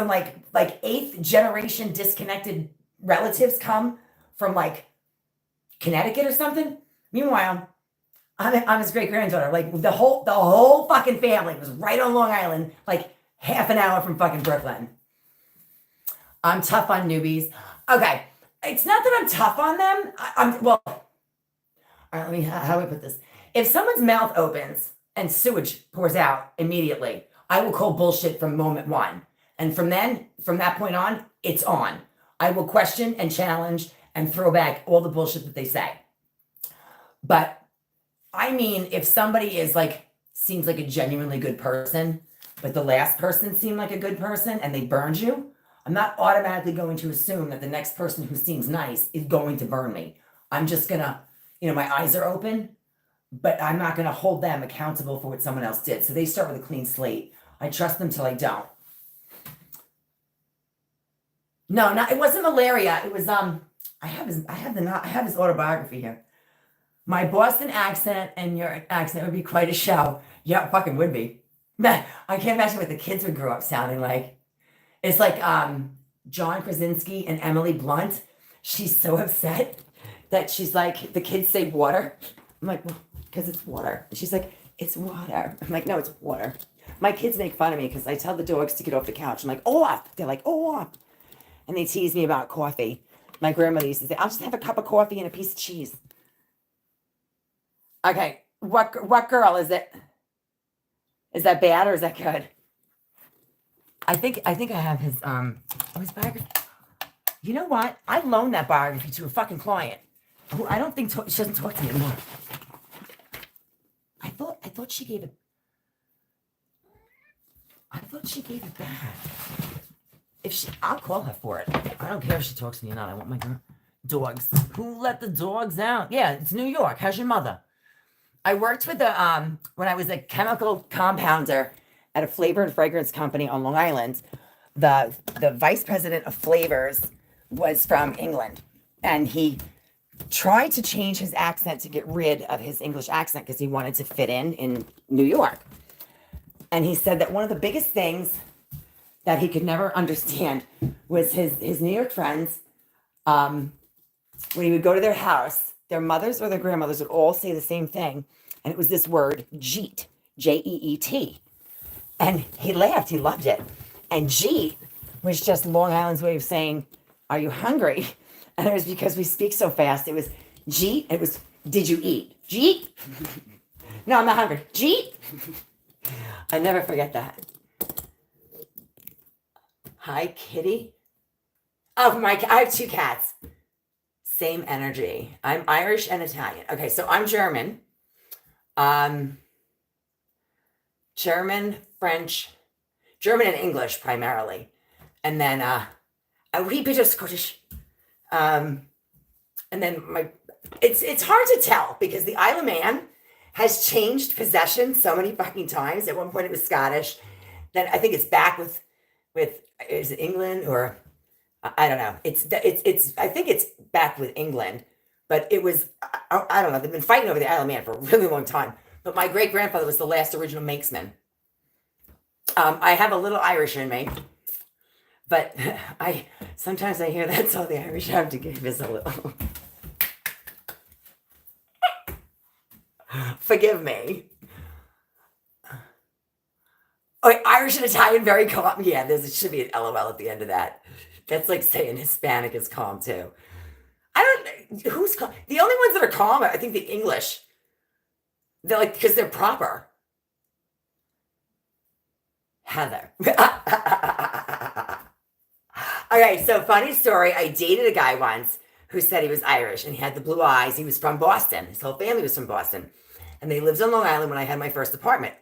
like eighth generation disconnected relatives come from like Connecticut or something. Meanwhile, I'm his great granddaughter. Like the whole fucking family was right on Long Island, like half an hour from fucking Brooklyn. I'm tough on newbies. Okay, it's not that I'm tough on them. Well. All right, how do I put this? If someone's mouth opens and sewage pours out immediately, I will call bullshit from moment one. And from that point on, it's on. I will question and challenge and throw back all the bullshit that they say. But I mean, if somebody seems like a genuinely good person, but the last person seemed like a good person and they burned you, I'm not automatically going to assume that the next person who seems nice is going to burn me. I'm just gonna, my eyes are open, but I'm not gonna hold them accountable for what someone else did. So they start with a clean slate. I trust them till I don't. No, it wasn't malaria. It was I have his autobiography here. My Boston accent and your accent would be quite a show. Yeah, it fucking would be. Man, I can't imagine what the kids would grow up sounding like. It's like John Krasinski and Emily Blunt. She's so upset that she's like, the kids say water. I'm like, well, because it's water. And she's like, it's water. I'm like, no, it's water. My kids make fun of me because I tell the dogs to get off the couch. I'm like, off. They're like, off. And they tease me about coffee. My grandmother used to say, I'll just have a cup of coffee and a piece of cheese. Okay, what girl is it? Is that bad or is that good? I think I have his biography. You know what? I loaned that biography to a fucking client who I don't think she doesn't talk to me anymore. I thought she gave it. I thought she gave it back. I'll call her for it. I don't care if she talks to me or not. I want my dogs. Who let the dogs out? Yeah, it's New York. How's your mother? I worked with when I was a chemical compounder at a flavor and fragrance company on Long Island. The vice president of flavors was from England, and he tried to change his accent to get rid of his English accent because he wanted to fit in New York. And he said that one of the biggest things that he could never understand was his New York friends. When he would go to their house, their mothers or their grandmothers would all say the same thing. And it was this word, jeet, Jeet. And he laughed, he loved it. And jeet was just Long Island's way of saying, are you hungry? And it was because we speak so fast. It was jeet, it was, did you eat? Jeet? No, I'm not hungry. Jeet? I never forget that. Hi, kitty. Oh, I have two cats. Same energy. I'm Irish and Italian. Okay, so I'm German. German, French, German and English primarily. And then a wee bit of Scottish. And then it's hard to tell because the Isle of Man has changed possession so many fucking times. At one point it was Scottish. Then I think it's back with is it England or I don't know. It's I think it's back with England, but it was I don't know. They've been fighting over the Isle of Man for a really long time. But my great grandfather was the last original makesman. I have a little Irish in me, but sometimes I hear that's all the Irish have to give is a little. Forgive me. Oh, Irish and Italian, very calm. Yeah, there should be an LOL at the end of that. That's like saying Hispanic is calm too. Who's calm? The only ones that are calm are, I think, the English. They're like, because they're proper. Heather. Okay, so funny story. I dated a guy once who said he was Irish and he had the blue eyes. He was from Boston. His whole family was from Boston. And they lived on Long Island when I had my first apartment.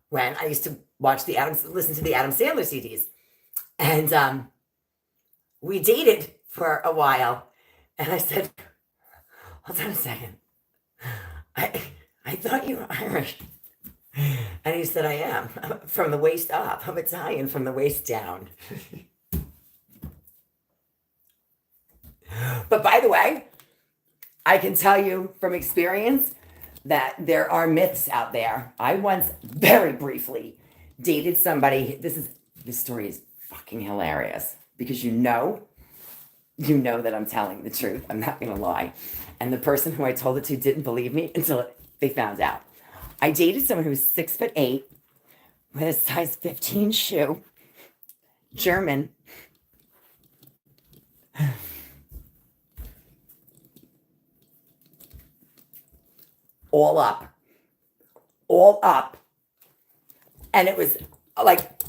When I used to listen to the Adam Sandler CDs. And we dated for a while. And I said, hold on a second. I thought you were Irish. And he said, I am. I'm from the waist up. I'm Italian from the waist down. But by the way, I can tell you from experience, that there are myths out there. I once very briefly dated somebody. This story is fucking hilarious because you know that I'm telling the truth. I'm not gonna lie. And the person who I told it to didn't believe me until they found out. I dated someone who was 6'8" with a size 15 shoe, German. All up. And it was like,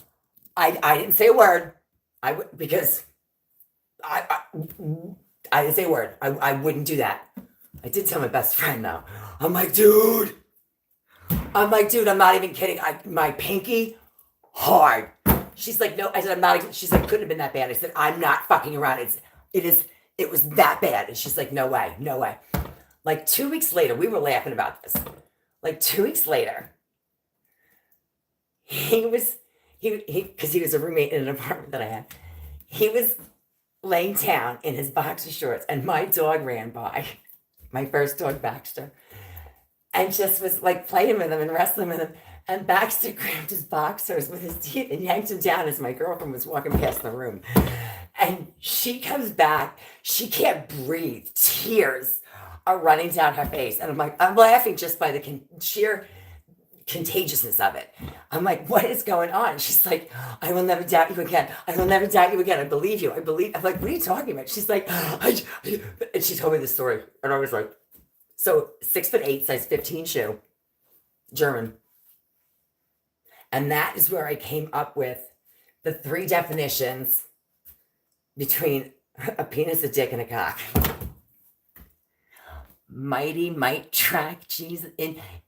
I didn't say a word. Because I didn't say a word. I wouldn't do that. I did tell my best friend though. I'm like, dude, I'm not even kidding. My pinky hard. She's like, no. I said, I'm not even. She's like, couldn't have been that bad. I said, I'm not fucking around. It was that bad. And she's like, no way. Like 2 weeks later, we were laughing about this. Like 2 weeks later, because he was a roommate in an apartment that I had. He was laying down in his boxer shorts, and my dog ran by, my first dog, Baxter, and just was like playing with him and wrestling with him. And Baxter grabbed his boxers with his teeth and yanked him down as my girlfriend was walking past the room. And she comes back. She can't breathe. Tears are running down her face. And I'm laughing just by the sheer contagiousness of it. I'm like, what is going on? She's like, I will never doubt you again. I believe you. I'm like, what are you talking about? She's like, and she told me the story. And I was like, so 6'8", size 15 shoe, German. And that is where I came up with the 3 definitions between a penis, a dick, and a cock. Might track, Jesus,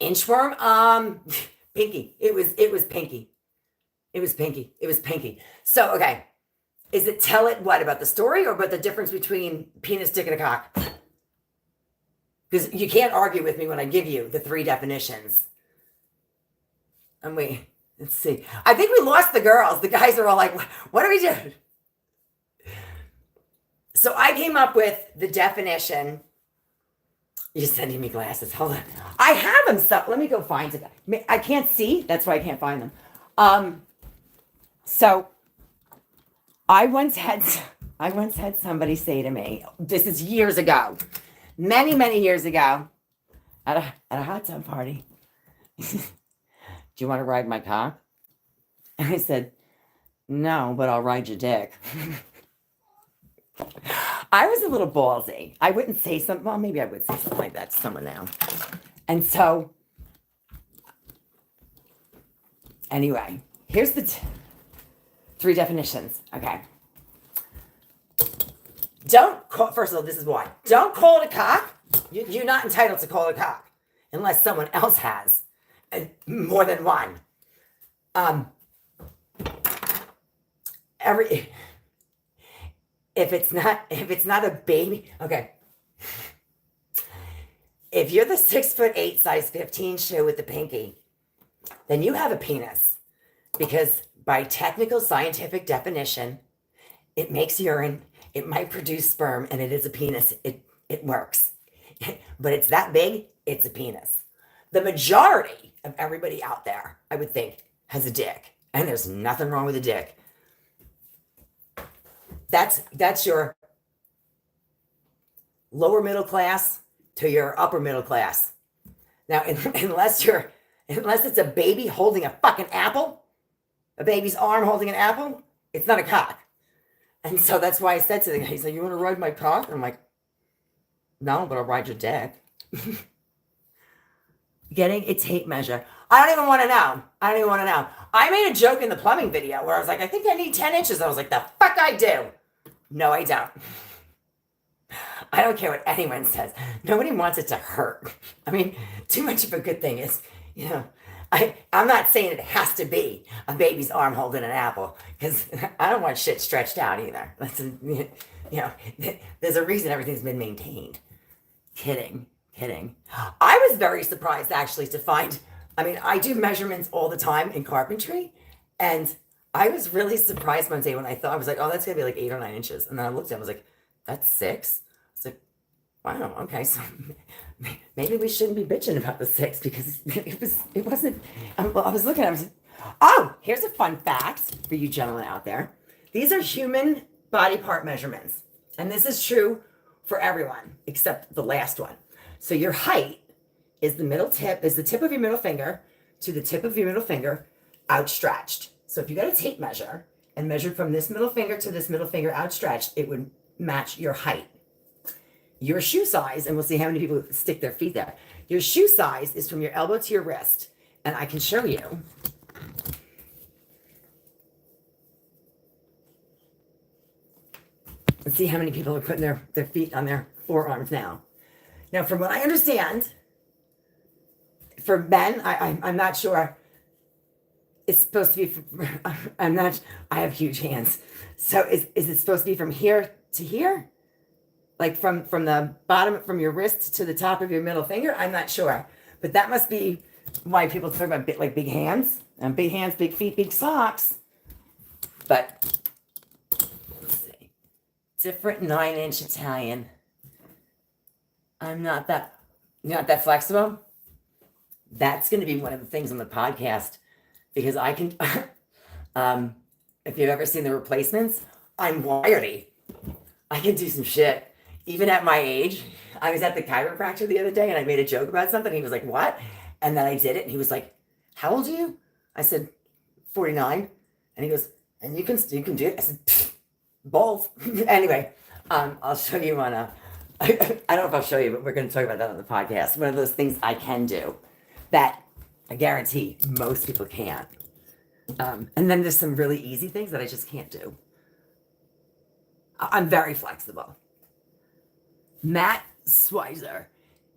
inchworm, pinky. It was pinky. So, okay. Is it tell it what about the story or about the difference between penis, dick, and a cock? Because you can't argue with me when I give you the 3 definitions. And let's see. I think we lost the girls. The guys are all like, what are we doing? So I came up with the definition. You're sending me glasses. Hold on. I have them. So let me go find it. I can't see. That's why I can't find them. So I once had somebody say to me, this is years ago, many years ago, at a hot tub party. Do you want to ride my cock? And I said, no, but I'll ride your dick. I was a little ballsy. I wouldn't say something. Well, maybe I would say something like that to someone now. And so, anyway, here's the 3 definitions. Okay. First of all, this is why. Don't call it a cock. You're not entitled to call it a cock unless someone else has. More than one. If it's not a baby, okay. If you're the 6'8", size 15 shoe with the pinky, then you have a penis. Because by technical scientific definition, it makes urine, it might produce sperm, and it is a penis. It works. But it's that big, it's a penis. The majority of everybody out there, I would think, has a dick. And there's nothing wrong with a dick. That's your lower middle class to your upper middle class. Now, unless it's a baby holding a fucking apple, a baby's arm holding an apple, it's not a cock. And so that's why I said to the guy, he's like, you want to ride my cock? And I'm like, no, but I'll ride your dick. Getting a tape measure. I don't even want to know. I made a joke in the plumbing video where I was like, I think I need 10 inches. I was like, the fuck I do. No, I don't. I don't care what anyone says. Nobody wants it to hurt. I mean, too much of a good thing is, I'm not saying it has to be a baby's arm holding an apple because I don't want shit stretched out either. There's a reason everything's been maintained. Kidding. I was very surprised actually to find, I do measurements all the time in carpentry, and I was really surprised one day when I was like, oh, that's gonna be like 8 or 9 inches. And then I looked at it, I was like, that's 6? I was like, wow, okay, so maybe we shouldn't be bitching about the 6 because it wasn't. I was looking at it. Oh, here's a fun fact for you gentlemen out there. These are human body part measurements. And this is true for everyone except the last one. So your height is the tip of your middle finger to the tip of your middle finger outstretched. So if you got a tape measure and measured from this middle finger to this middle finger outstretched, it would match your height. Your shoe size, and we'll see how many people stick their feet there. Your shoe size is from your elbow to your wrist. And I can show you. Let's see how many people are putting their feet on their forearms now. Now, from what I understand, for men, I'm not sure. It's supposed to be, I have huge hands. So is it supposed to be from here to here? Like from the bottom, from your wrist to the top of your middle finger? I'm not sure. But that must be why people talk about big hands. And big hands, big feet, big socks. But let's see. Different 9-inch Italian. I'm not that flexible. That's going to be one of the things on the podcast because I can, if you've ever seen the replacements, I'm wiry. I can do some shit. Even at my age, I was at the chiropractor the other day and I made a joke about something. He was like, what? And then I did it. And he was like, how old are you? I said, 49. And he goes, and you can do it. I said, both. Anyway, I'll show you on I don't know if I'll show you, but we're going to talk about that on the podcast. One of those things I can do that I guarantee most people can't. And then there's some really easy things that I just can't do. I'm very flexible. Matt Schweizer.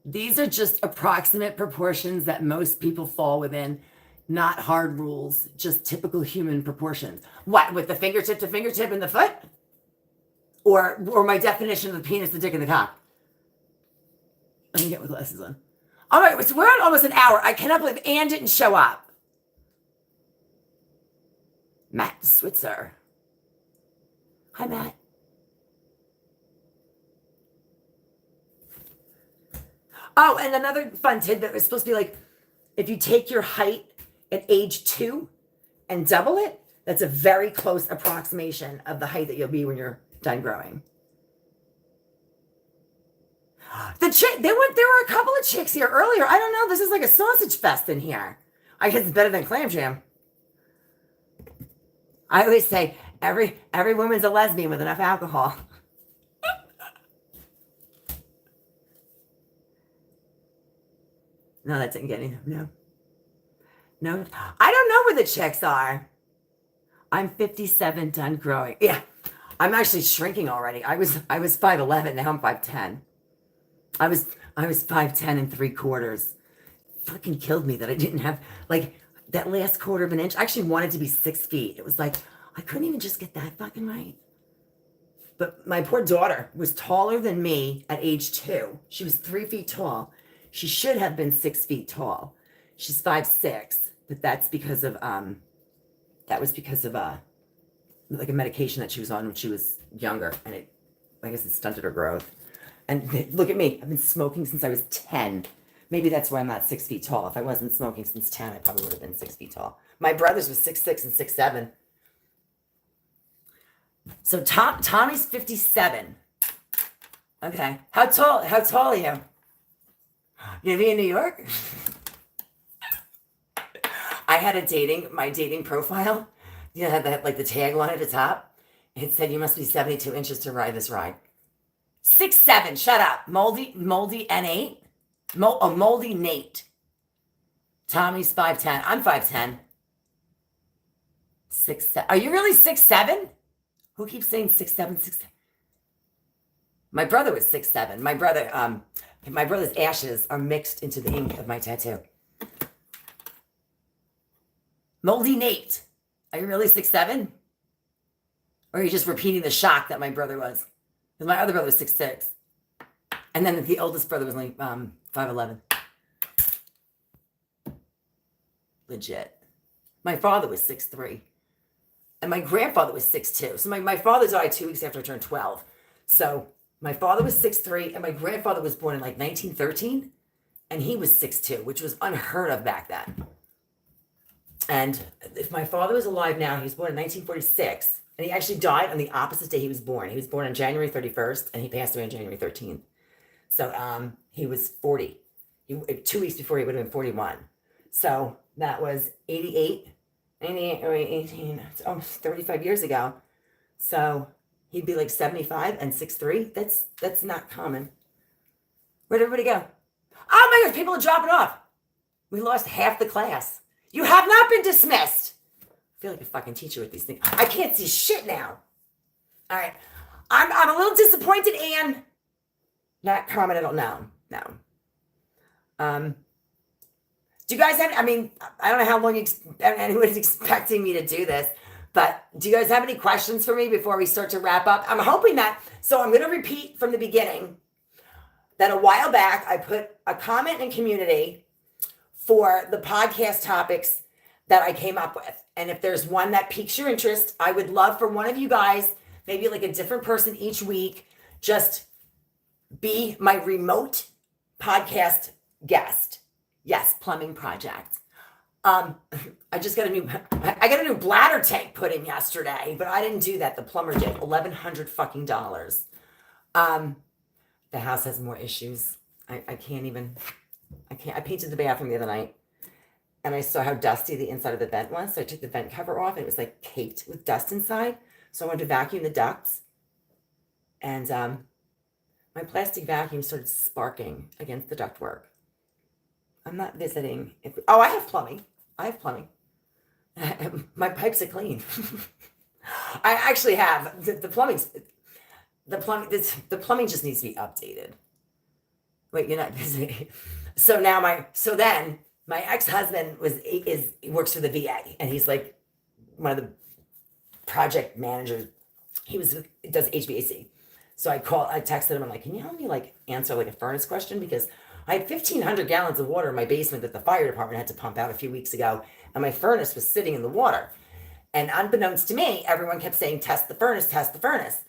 These are just approximate proportions that most people fall within, not hard rules, just typical human proportions. What, with the fingertip to fingertip in the foot? Or my definition of the penis, the dick, and the cock? Let me get my glasses on. All right, so we're at almost an hour. I cannot believe Ann didn't show up. Matt Switzer. Hi, Matt. Oh, and another fun tidbit was supposed to be like, if you take your height at age 2 and double it, that's a very close approximation of the height that you'll be when you're done growing. There were a couple of chicks here earlier. I don't know. This is like a sausage fest in here. I guess it's better than clam jam. I always say every woman's a lesbian with enough alcohol. No, that didn't get any. No. I don't know where the chicks are. I'm 57, done growing. Yeah, I'm actually shrinking already. I was 5'11", now I'm 5'10". I was 5'10" and 3/4. Fucking killed me that I didn't have like that last quarter of an inch. I actually wanted to be 6 feet. It was like I couldn't even just get that fucking right. But my poor daughter was taller than me at age 2. She was 3 feet tall. She should have been 6 feet tall. She's 5'6", but that's because of like a medication that she was on when she was younger, and I guess it stunted her growth. And look at me, I've been smoking since I was 10. Maybe that's why I'm not 6 feet tall. If I wasn't smoking since 10, I probably would have been 6 feet tall. My brothers was 6'6" and 6'7". So Tommy's 57. Okay. How tall are you? You gonna be in New York? I had my dating profile. You know, had the tagline at the top. It said you must be 72 inches to ride this ride. 6'7", shut up. Moldy N8. Moldy Nate. Tommy's 5'10". I'm 5'10". 6'7". Are you really 6'7"? Who keeps saying 6'7", 6'7"? My brother was 6'7". My brother's ashes are mixed into the ink of my tattoo. Moldy Nate. Are you really 6'7"? Or are you just repeating the shock that my brother was? Because my other brother was 6'6". And then the oldest brother was only 5'11". Legit. My father was 6'3". And my grandfather was 6'2". So my father died 2 weeks after I turned 12. So my father was 6'3", and my grandfather was born in like 1913. and he was 6'2", which was unheard of back then. And if my father was alive now, he was born in 1946, and he actually died on the opposite day he was born. He was born on January 31st, and he passed away on January 13th. So he was 40. 2 weeks before he would have been 41. So that was 88 or 18, it's almost 35 years ago. So he'd be like 75 and 6'3". That's not common. Where'd everybody go? Oh my gosh, people are dropping off. We lost half the class. You have not been dismissed. I feel like a fucking teacher with these things. I can't see shit now. All right. I'm a little disappointed, Anne. Not common at all. No. Do you guys have, I don't know how long anyone's expecting me to do this, but do you guys have any questions for me before we start to wrap up? I'm hoping that, so I'm going to repeat from the beginning that a while back, I put a comment in community for the podcast topics that I came up with. And if there's one that piques your interest, I would love for one of you guys, maybe like a different person each week, just be my remote podcast guest. Yes, plumbing project. I got a new bladder tank put in yesterday, but I didn't do that. The plumber did. $1,100 fucking dollars. The house has more issues. I painted the bathroom the other night, and I saw how dusty the inside of the vent was. So I took the vent cover off, and it was like caked with dust inside. So I wanted to vacuum the ducts, and my plastic vacuum started sparking against the ductwork. I'm not visiting. I have plumbing. My pipes are clean. I actually have the plumbing. The plumbing just needs to be updated. Wait, you're not visiting. So then my ex-husband works for the VA, and he's like one of the project managers. Does HVAC. So I texted him. I'm like, can you help me answer a furnace question? Because I had 1,500 gallons of water in my basement that the fire department had to pump out a few weeks ago, and my furnace was sitting in the water. And unbeknownst to me, everyone kept saying, test the furnace, test the furnace.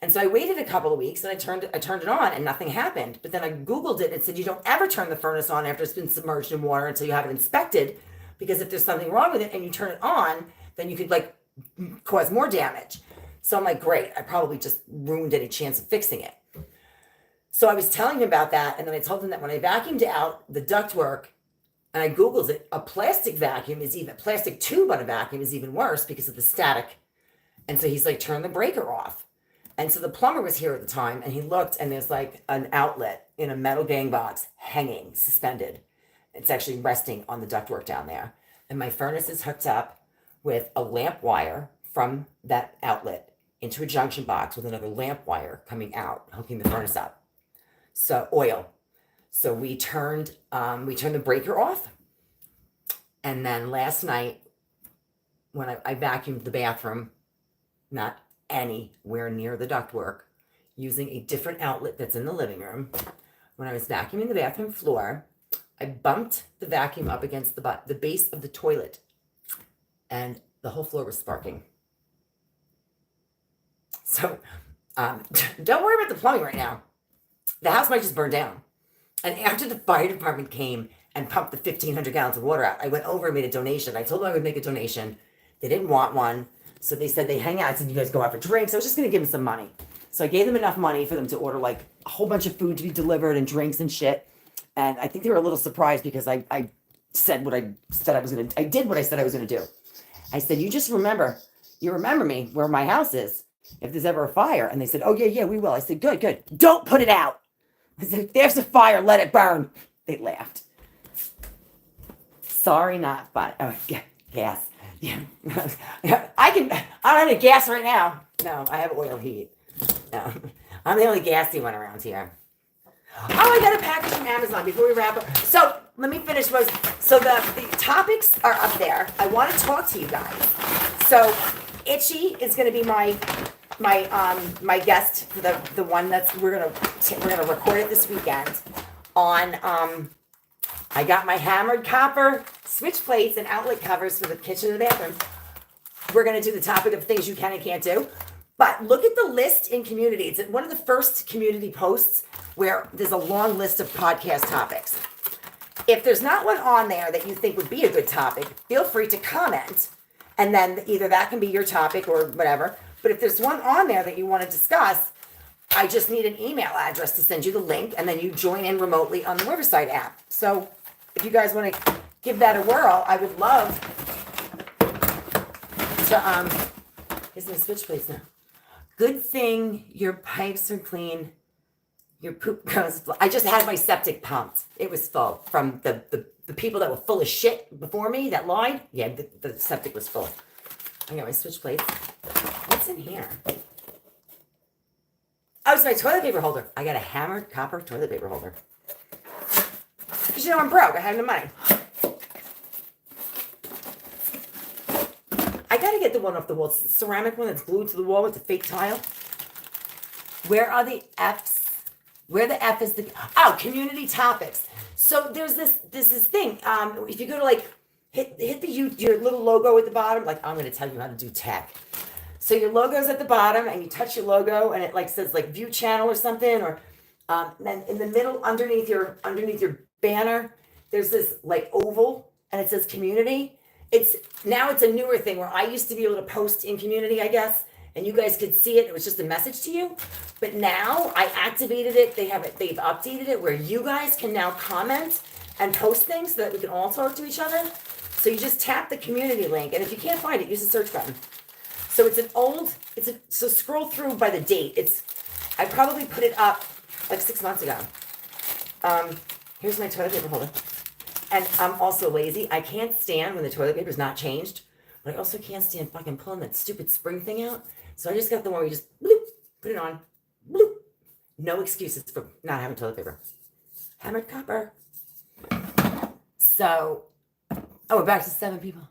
And so I waited a couple of weeks, and I turned it on, and nothing happened. But then I Googled it and said, you don't ever turn the furnace on after it's been submerged in water until you have it inspected, because if there's something wrong with it and you turn it on, then you could cause more damage. So I'm like, great, I probably just ruined any chance of fixing it. So I was telling him about that, and then I told him that when I vacuumed out the ductwork, and I Googled it, a plastic tube on a vacuum is even worse because of the static. And so he's like, turn the breaker off. And so the plumber was here at the time, and he looked, and there's an outlet in a metal gang box hanging, suspended. It's actually resting on the ductwork down there. And my furnace is hooked up with a lamp wire from that outlet into a junction box with another lamp wire coming out, hooking the furnace up. So oil. So we turned the breaker off. And then last night, when I vacuumed the bathroom, not anywhere near the ductwork, using a different outlet that's in the living room, when I was vacuuming the bathroom floor, I bumped the vacuum up against the base of the toilet, and the whole floor was sparking. So don't worry about the plumbing right now. The house might just burn down. And after the fire department came and pumped the 1,500 gallons of water out, I went over and made a donation. I told them I would make a donation. They didn't want one. So they said they hang out. I said, you guys go out for drinks. I was just going to give them some money. So I gave them enough money for them to order a whole bunch of food to be delivered and drinks and shit. And I think they were a little surprised because I said what I said I was going to. I did what I said I was going to do. I said, you remember me where my house is if there's ever a fire. And they said, oh, yeah, we will. I said, good. Don't put it out. I said, if there's a fire, let it burn. They laughed. Sorry, not fun. Oh, gas. Yeah. I don't have any gas right now. No, I have oil heat. No. I'm the only gassy one around here. Oh, I got a package from Amazon before we wrap up. So let me finish. So the topics are up there. I want to talk to you guys. So Itchy is going to be my guest for the one that's we're gonna record it this weekend on I got my hammered copper switch plates and outlet covers for the kitchen and the bathroom. We're gonna do the topic of things you can and can't do. But look at the list in community. It's one of the first community posts where there's a long list of podcast topics. if there's not one on there that you think would be a good topic, feel free to comment. And then either that can be your topic or whatever. But if there's one on there that you want to discuss, I just need an email address to send you the link, and then you join in remotely on the Riverside app. So if you guys want to give that a whirl, I would love to, here's my switch plates now. Good thing your pipes are clean. Your poop goes, I just had my septic pumped. It was full from the people that were full of shit before me that lied. Yeah, the septic was full. I got my switch plates. What's in here? Oh, it's my toilet paper holder. I got a hammered copper toilet paper holder. Because you know I'm broke. I have no money. I gotta get the one off the wall. It's the ceramic one that's glued to the wall with the fake tile. Where are the F's? Where the F is the... Oh, community topics. So there's this thing. If you go to like, hit your little logo at the bottom. Like, I'm going to tell you how to do tech. So your logo's at the bottom, and you touch your logo, and it like says like view channel or something. Or then in the middle, underneath your banner, there's this like oval, and it says community. It's a newer thing where I used to be able to post in community, I guess, and you guys could see it. It was just a message to you. But now I activated it. They've updated it where you guys can now comment and post things so that we can all talk to each other. So you just tap the community link, and if you can't find it, use the search button. So so scroll through by the date. I probably put it up like 6 months ago. Here's my toilet paper holder. And I'm also lazy. I can't stand when the toilet paper is not changed, but I also can't stand fucking pulling that stupid spring thing out. So I just got the one where you just bloop, put it on, bloop. No excuses for not having toilet paper. Hammered copper. So, we're back to 7 people.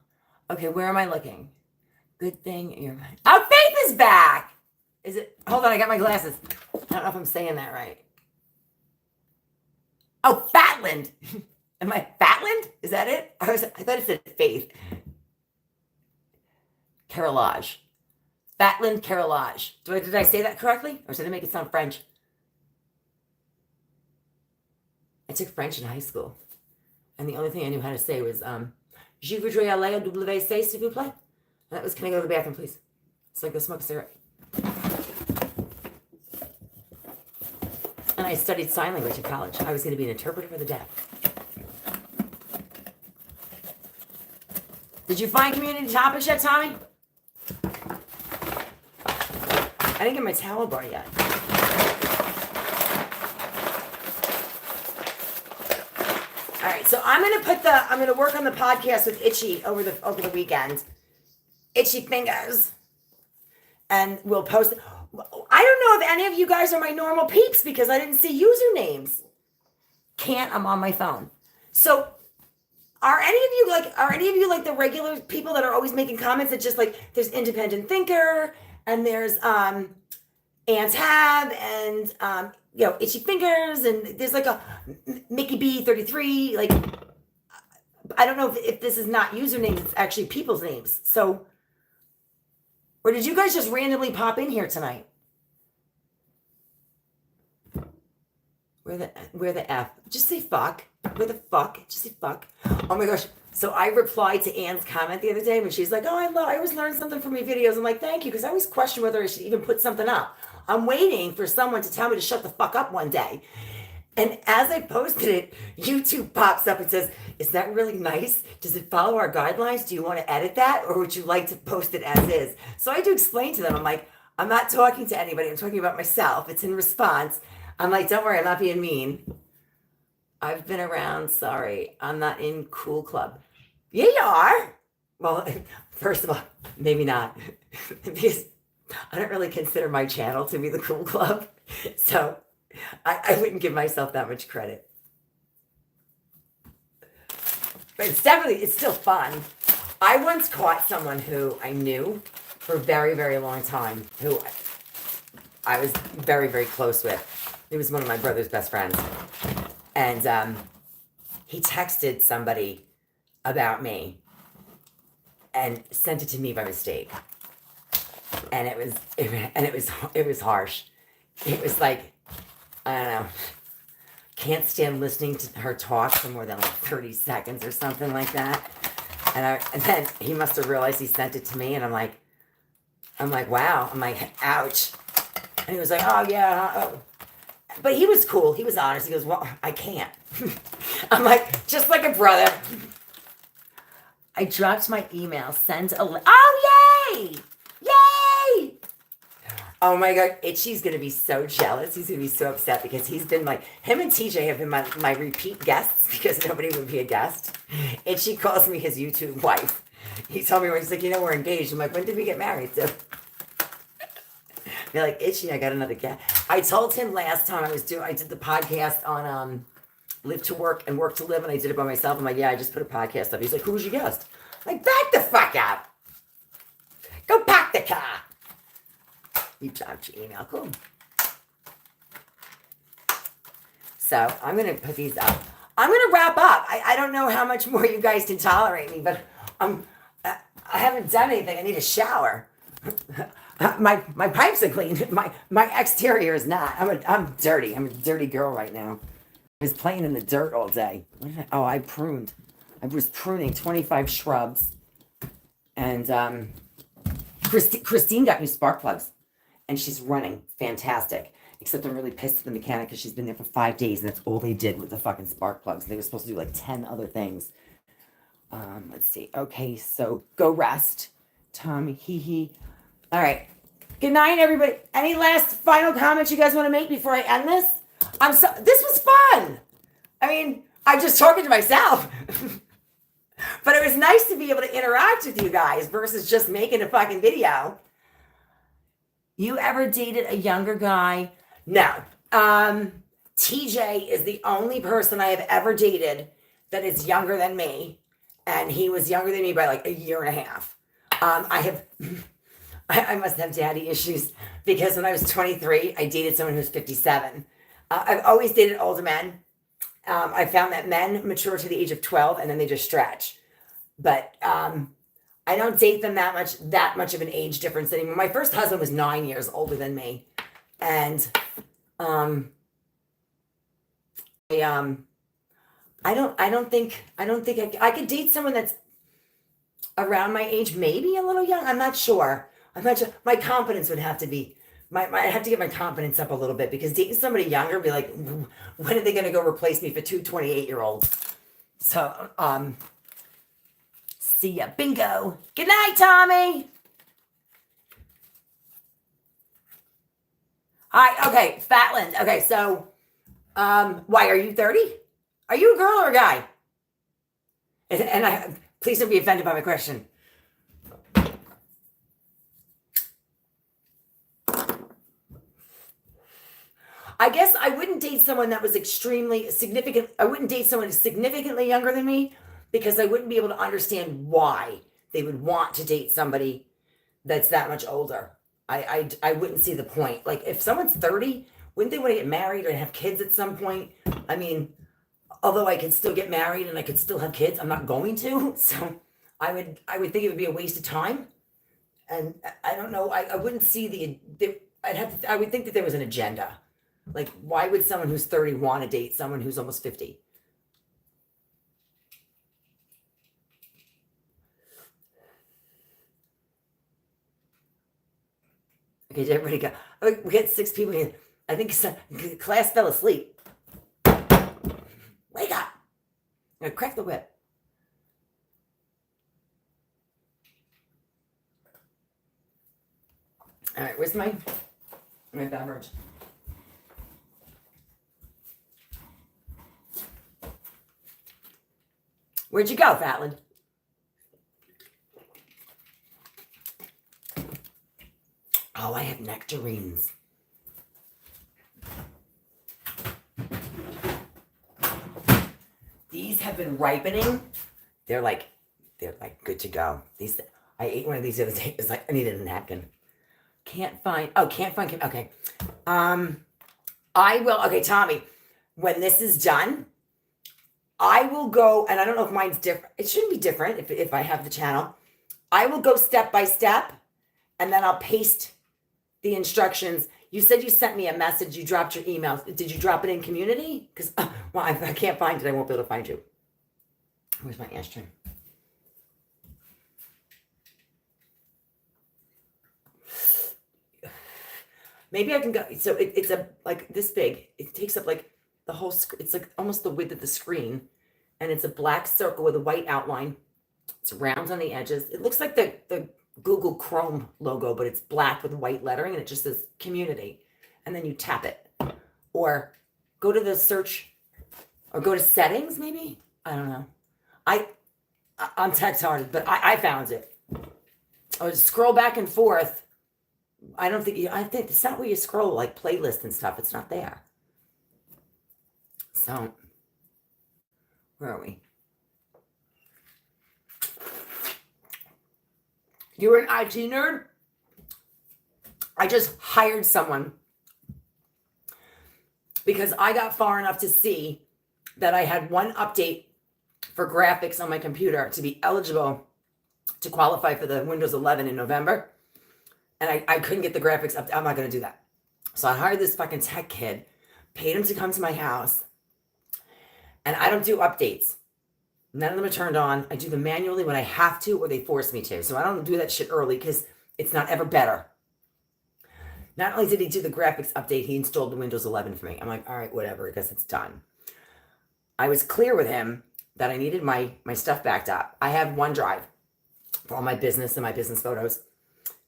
Okay, where am I looking? Good thing you're back. Oh, Faith is back! Is it? Hold on, I got my glasses. I don't know if I'm saying that right. Oh, Fatland! Am I Fatland? Is that it? I thought it said Faith. Carrelage. Fatland Carrelage. Did I say that correctly? Or did I make it sound French? I took French in high school. And the only thing I knew how to say was, Je voudrais aller au WC, s'il vous plaît. And that was, can I go to the bathroom, please? So I go smoke a cigarette. And I studied sign language in college. I was going to be an interpreter for the deaf. Did you find community topics yet, Tommy? I didn't get my towel bar yet. All right, so I'm gonna work on the podcast with Itchy over the weekend. Itchy Fingers, and we'll post it. I don't know if any of you guys are my normal peeps because I didn't see usernames. I'm on my phone. So are any of you like the regular people that are always making comments that just like there's Independent Thinker and there's Aunt Tab and Itchy Fingers and there's like a Mickey B33, like I don't know if this is not usernames, it's actually people's names. So or did you guys just randomly pop in here tonight? Where the F? Just say fuck. Where the fuck? Just say fuck. Oh my gosh. So I replied to Anne's comment the other day when she's like, oh, I always learn something from your videos. I'm like, thank you, because I always question whether I should even put something up. I'm waiting for someone to tell me to shut the fuck up one day. And as I posted it, YouTube pops up and says, is that really nice? Does it follow our guidelines? Do you want to edit that? Or would you like to post it as is? So I do explain to them, I'm like, I'm not talking to anybody. I'm talking about myself. It's in response. I'm like, don't worry, I'm not being mean. I've been around, sorry. I'm not in Cool Club. Yeah, you are. Well, first of all, maybe not. Because I don't really consider my channel to be the Cool Club. So I wouldn't give myself that much credit. But it's still fun. I once caught someone who I knew for a very, very long time, who I was very, very close with. He was one of my brother's best friends. And he texted somebody about me and sent it to me by mistake. And it was harsh. It was like, I don't know, can't stand listening to her talk for more than like 30 seconds or something like that. And then he must have realized he sent it to me, and I'm like, wow. I'm like, ouch. And he was like, oh yeah. Oh. But he was cool. He was honest. He goes, well, I can't. I'm like, just like a brother. I dropped my email. Send a oh, yay! Yay! Oh my God. Itchy's going to be so jealous. He's going to be so upset because he's been like, him and TJ have been my repeat guests because nobody would be a guest. Itchy calls me his YouTube wife. He told me, he's like, we're engaged. I'm like, when did we get married? So they're like, Itchy, I got another guest. I told him last time I did the podcast on Live to Work and Work to Live, and I did it by myself. I'm like, yeah, I just put a podcast up. He's like, who was your guest? I'm like, back the fuck up. Go park the car. You dropped your email. Cool. So I'm going to put these up. I'm going to wrap up. I don't know how much more you guys can tolerate me, but I haven't done anything. I need a shower. My pipes are clean. My exterior is not. I'm dirty. I'm a dirty girl right now. I was playing in the dirt all day. I pruned. I was pruning 25 shrubs. And Christine got new spark plugs. And she's running fantastic. Except I'm really pissed at the mechanic because she's been there for 5 days. And that's all they did with the fucking spark plugs. They were supposed to do like 10 other things. Let's see. Okay, so go rest. Tommy, hee. All right. Good night, everybody. Any last final comments you guys want to make before I end this? This was fun. I mean, I'm just talking to myself. But it was nice to be able to interact with you guys versus just making a fucking video. You ever dated a younger guy? No. TJ is the only person I have ever dated that is younger than me. And he was younger than me by like a year and a half. I must have daddy issues because when I was 23, I dated someone who was 57. I've always dated older men. I found that men mature to the age of 12 and then they just stretch. But I don't date them that much of an age difference anymore. My first husband was 9 years older than me. And I don't think I could date someone that's around my age, maybe a little young. I'm not sure. My confidence would have to be, I have to get my confidence up a little bit because dating somebody younger, be like, when are they going to go replace me for two 28-year-olds? So, see ya. Bingo. Good night, Tommy. Hi. Okay. Fatland. Okay. So, why are you 30? Are you a girl or a guy? And please don't be offended by my question. I guess I wouldn't date someone that was extremely significant. I wouldn't date someone significantly younger than me because I wouldn't be able to understand why they would want to date somebody that's that much older. I wouldn't see the point. Like if someone's 30, wouldn't they want to get married or have kids at some point? I mean, although I could still get married and I could still have kids, I'm not going to. So I would think it would be a waste of time. And I don't know. I wouldn't see I would think that there was an agenda. Like, why would someone who's 30 want to date someone who's almost 50? Okay, did everybody go? Oh, we got 6 people here. I think class fell asleep. Wake up. I'm going to crack the whip. All right, where's my beverage? Where'd you go, Fatland? Oh, I have nectarines. These have been ripening. They're like good to go. I ate one of these the other day. It's like I needed a napkin. Can't find. Okay. I will. Okay, Tommy. When this is done, I will go, and I don't know if mine's different. It shouldn't be different if I have the channel. I will go step by step, and then I'll paste the instructions. You said you sent me a message. You dropped your email. Did you drop it in community? Because, well, if I can't find it, I won't be able to find you. Where's my ashtray? Maybe I can go. So it's like this big. It takes up like the whole screen. It's like almost the width of the screen. And it's a black circle with a white outline. It's round on the edges. It looks like the Google Chrome logo, but it's black with white lettering, and it just says community. And then you tap it. Or go to the search, or go to settings, maybe? I don't know. I'm text-hearted, but I found it. I would scroll back and forth. I think it's not where you scroll, like playlist and stuff. It's not there. So, where are we? You're an IT nerd? I just hired someone because I got far enough to see that I had one update for graphics on my computer to be eligible to qualify for the Windows 11 in November. And I couldn't get the graphics up. I'm not going to do that. So I hired this fucking tech kid, paid him to come to my house. And I don't do updates. None of them are turned on. I do them manually when I have to, or they force me to. So I don't do that shit early because it's not ever better. Not only did he do the graphics update, he installed the Windows 11 for me. I'm like, all right, whatever, I guess it's done. I was clear with him that I needed my stuff backed up. I have OneDrive for all my business and my business photos.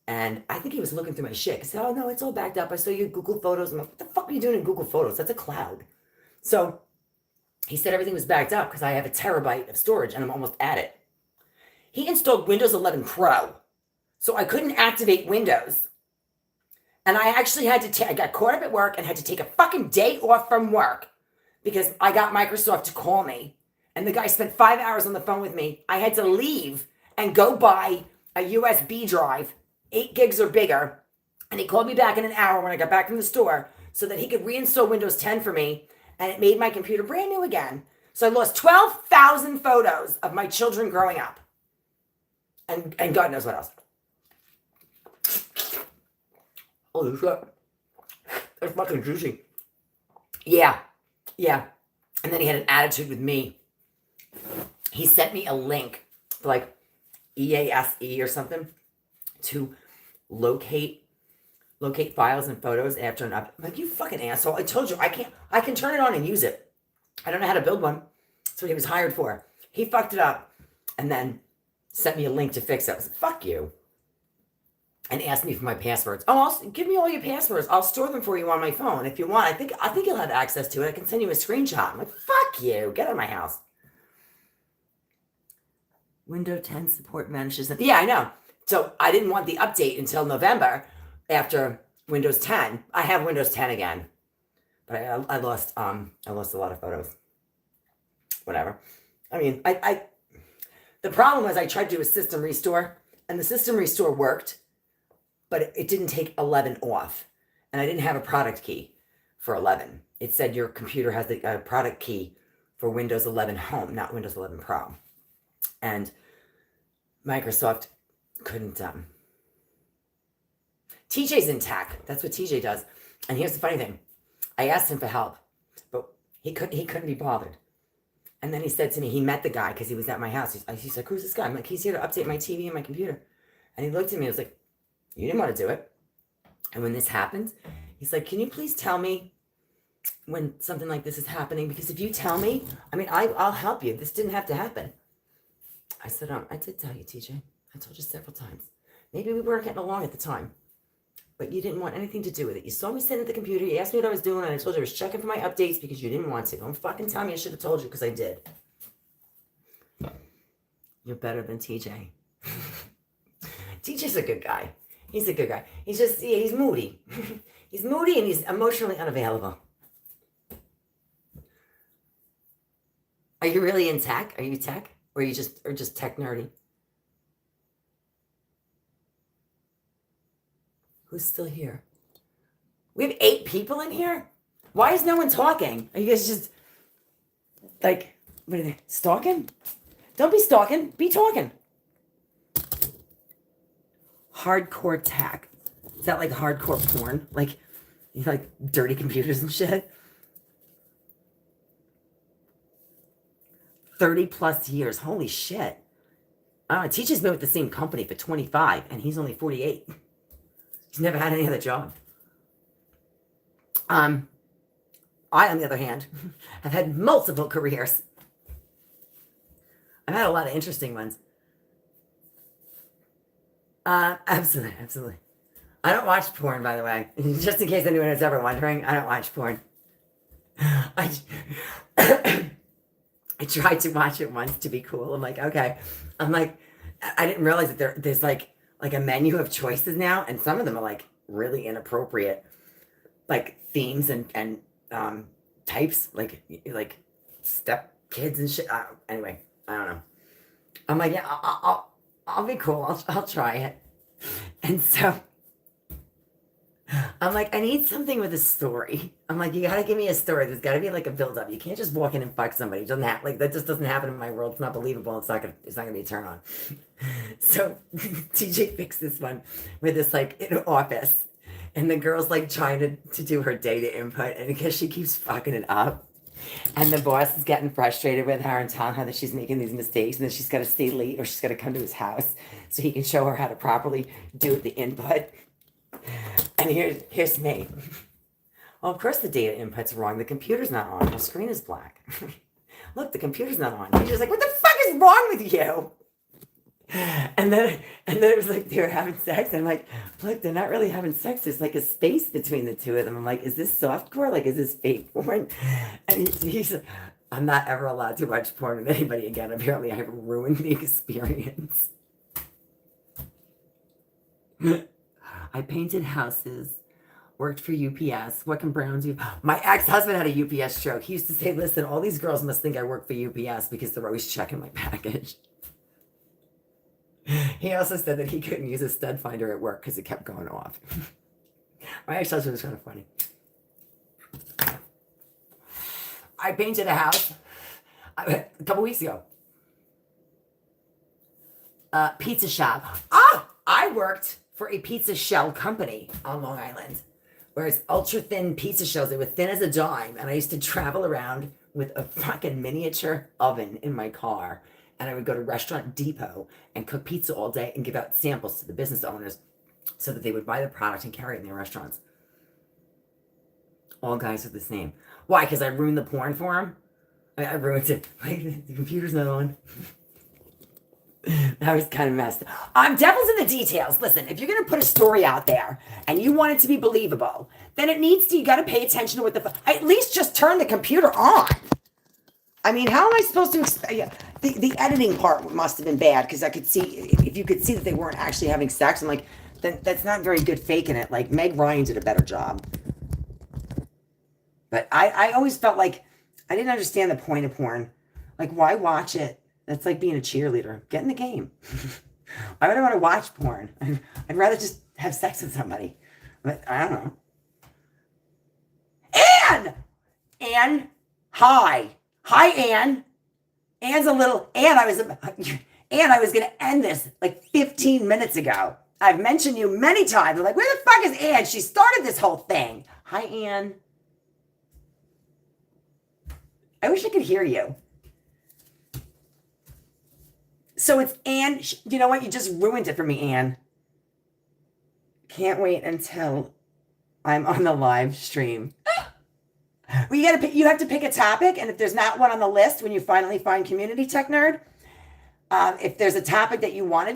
And I think he was looking through my shit. He said, oh, no, it's all backed up. I saw your Google Photos. I'm like, what the fuck are you doing in Google Photos? That's a cloud. So he said everything was backed up because I have a terabyte of storage and I'm almost at it. He installed Windows 11 Pro. So I couldn't activate Windows. And I actually had to I got caught up at work and had to take a fucking day off from work because I got Microsoft to call me. And the guy spent 5 hours on the phone with me. I had to leave and go buy a USB drive, 8 gigs or bigger. And he called me back in an hour when I got back from the store so that he could reinstall Windows 10 for me. And it made my computer brand new again. So I lost 12,000 photos of my children growing up. And God knows what else. Holy shit. That's fucking juicy. Yeah. And then he had an attitude with me. He sent me a link for like EASE or something to locate files and photos after an up. I'm like, you fucking asshole. I told you, I can turn it on and use it. I don't know how to build one. That's what he was hired for. He fucked it up and then sent me a link to fix it. I was like, fuck you. And asked me for my passwords. Oh, give me all your passwords. I'll store them for you on my phone if you want. I think you'll have access to it. I can send you a screenshot. I'm like, fuck you. Get out of my house. Windows 10 support manages. Yeah, I know. So I didn't want the update until November after Windows 10. I have Windows 10 again. But I lost a lot of photos. Whatever. I mean, the problem was I tried to do a system restore, and the system restore worked, but it didn't take 11 off. And I didn't have a product key for 11. It said your computer has the product key for Windows 11 Home, not Windows 11 Pro. And Microsoft couldn't. TJ's in tech. That's what TJ does. And here's the funny thing. I asked him for help, but he couldn't be bothered. And then he said to me, he met the guy because he was at my house. He's like, who's this guy? I'm like, he's here to update my TV and my computer. And he looked at me and was like, you didn't want to do it. And when this happened, he's like, can you please tell me when something like this is happening? Because if you tell me, I mean, I'll help you. This didn't have to happen. I said, I did tell you, TJ. I told you several times. Maybe we weren't getting along at the time, but you didn't want anything to do with it. You saw me sitting at the computer. You asked me what I was doing, and I told you I was checking for my updates because you didn't want to. Don't fucking tell me I should have told you because I did. You're better than TJ. TJ's a good guy. He's a good guy. He's just, he's moody. He's moody and he's emotionally unavailable. Are you really in tech? Are you tech? Or are you just tech nerdy? Who's still here? We have 8 people in here? Why is no one talking? Are you guys just like, what are they, stalking? Don't be stalking, be talking. Hardcore tech. Is that like hardcore porn? Like like dirty computers and shit. 30 plus years. Holy shit. I don't know. Teacher's been with the same company for 25 and he's only 48. He's never had any other job. I, on the other hand, have had multiple careers. I've had a lot of interesting ones. Absolutely. I don't watch porn, by the way. Just in case anyone is ever wondering, I don't watch porn. I tried to watch it once to be cool. I'm like, okay. I'm like, I didn't realize that there's like a menu of choices now, and some of them are like really inappropriate, like themes and types, like step kids and shit. Anyway, I don't know. I'm like, yeah, I'll be cool. I'll try it. And so I'm like, I need something with a story. I'm like, you gotta give me a story. There's gotta be like a build up. You can't just walk in and fuck somebody. It doesn't happen. Like that just doesn't happen in my world. It's not believable. It's not gonna be a turn on. So TJ fixed this one with this like in an office, and the girl's like trying to do her data input, and because she keeps fucking it up. And the boss is getting frustrated with her and telling her that she's making these mistakes and that she's got to stay late or she's got to come to his house so he can show her how to properly do the input. And here's me. Well, of course the data input's wrong. The computer's not on. The screen is black. Look, the computer's not on. He's just like, what the fuck is wrong with you? And then it was like they were having sex, and I'm like, look, they're not really having sex. There's like a space between the two of them. I'm like, is this softcore? Like, is this fake porn? And he's like, I'm not ever allowed to watch porn with anybody again. Apparently, I've ruined the experience. I painted houses, worked for UPS. What can Browns do? My ex-husband had a UPS joke. He used to say, listen, all these girls must think I work for UPS because they're always checking my package. He also said that he couldn't use a stud finder at work because it kept going off. My ex-husband was kind of funny. I painted a house a couple weeks ago. Pizza shop. I worked for a pizza shell company on Long Island, where it's ultra thin pizza shells. They were thin as a dime, and I used to travel around with a fucking miniature oven in my car. And I would go to Restaurant Depot and cook pizza all day and give out samples to the business owners so that they would buy the product and carry it in their restaurants. All guys are the same. Why? Because I ruined the porn for them? I ruined it. Like, the computer's not on. That was kind of messed up. I'm devil's in the details. Listen, if you're going to put a story out there and you want it to be believable, then you got to pay attention to what at least just turn the computer on. I mean, how am I supposed to the editing part must have been bad because I could see, if you could see that they weren't actually having sex, I'm like, then that's not very good faking it. Like, Meg Ryan did a better job. But I always felt like I didn't understand the point of porn. Like, why watch it? That's like being a cheerleader. Get in the game. Why would I want to watch porn? I'd rather just have sex with somebody. But I don't know. Anne! Hi, Anne. Anne's a little... Anne, I was going to end this like 15 minutes ago. I've mentioned you many times. I'm like, where the fuck is Anne? She started this whole thing. Hi, Anne. I wish I could hear you. So it's Anne. You know what? You just ruined it for me, Anne. Can't wait until I'm on the live stream. Well, you have to pick a topic, and if there's not one on the list when you finally find Community Tech Nerd, if there's a topic that you wanted to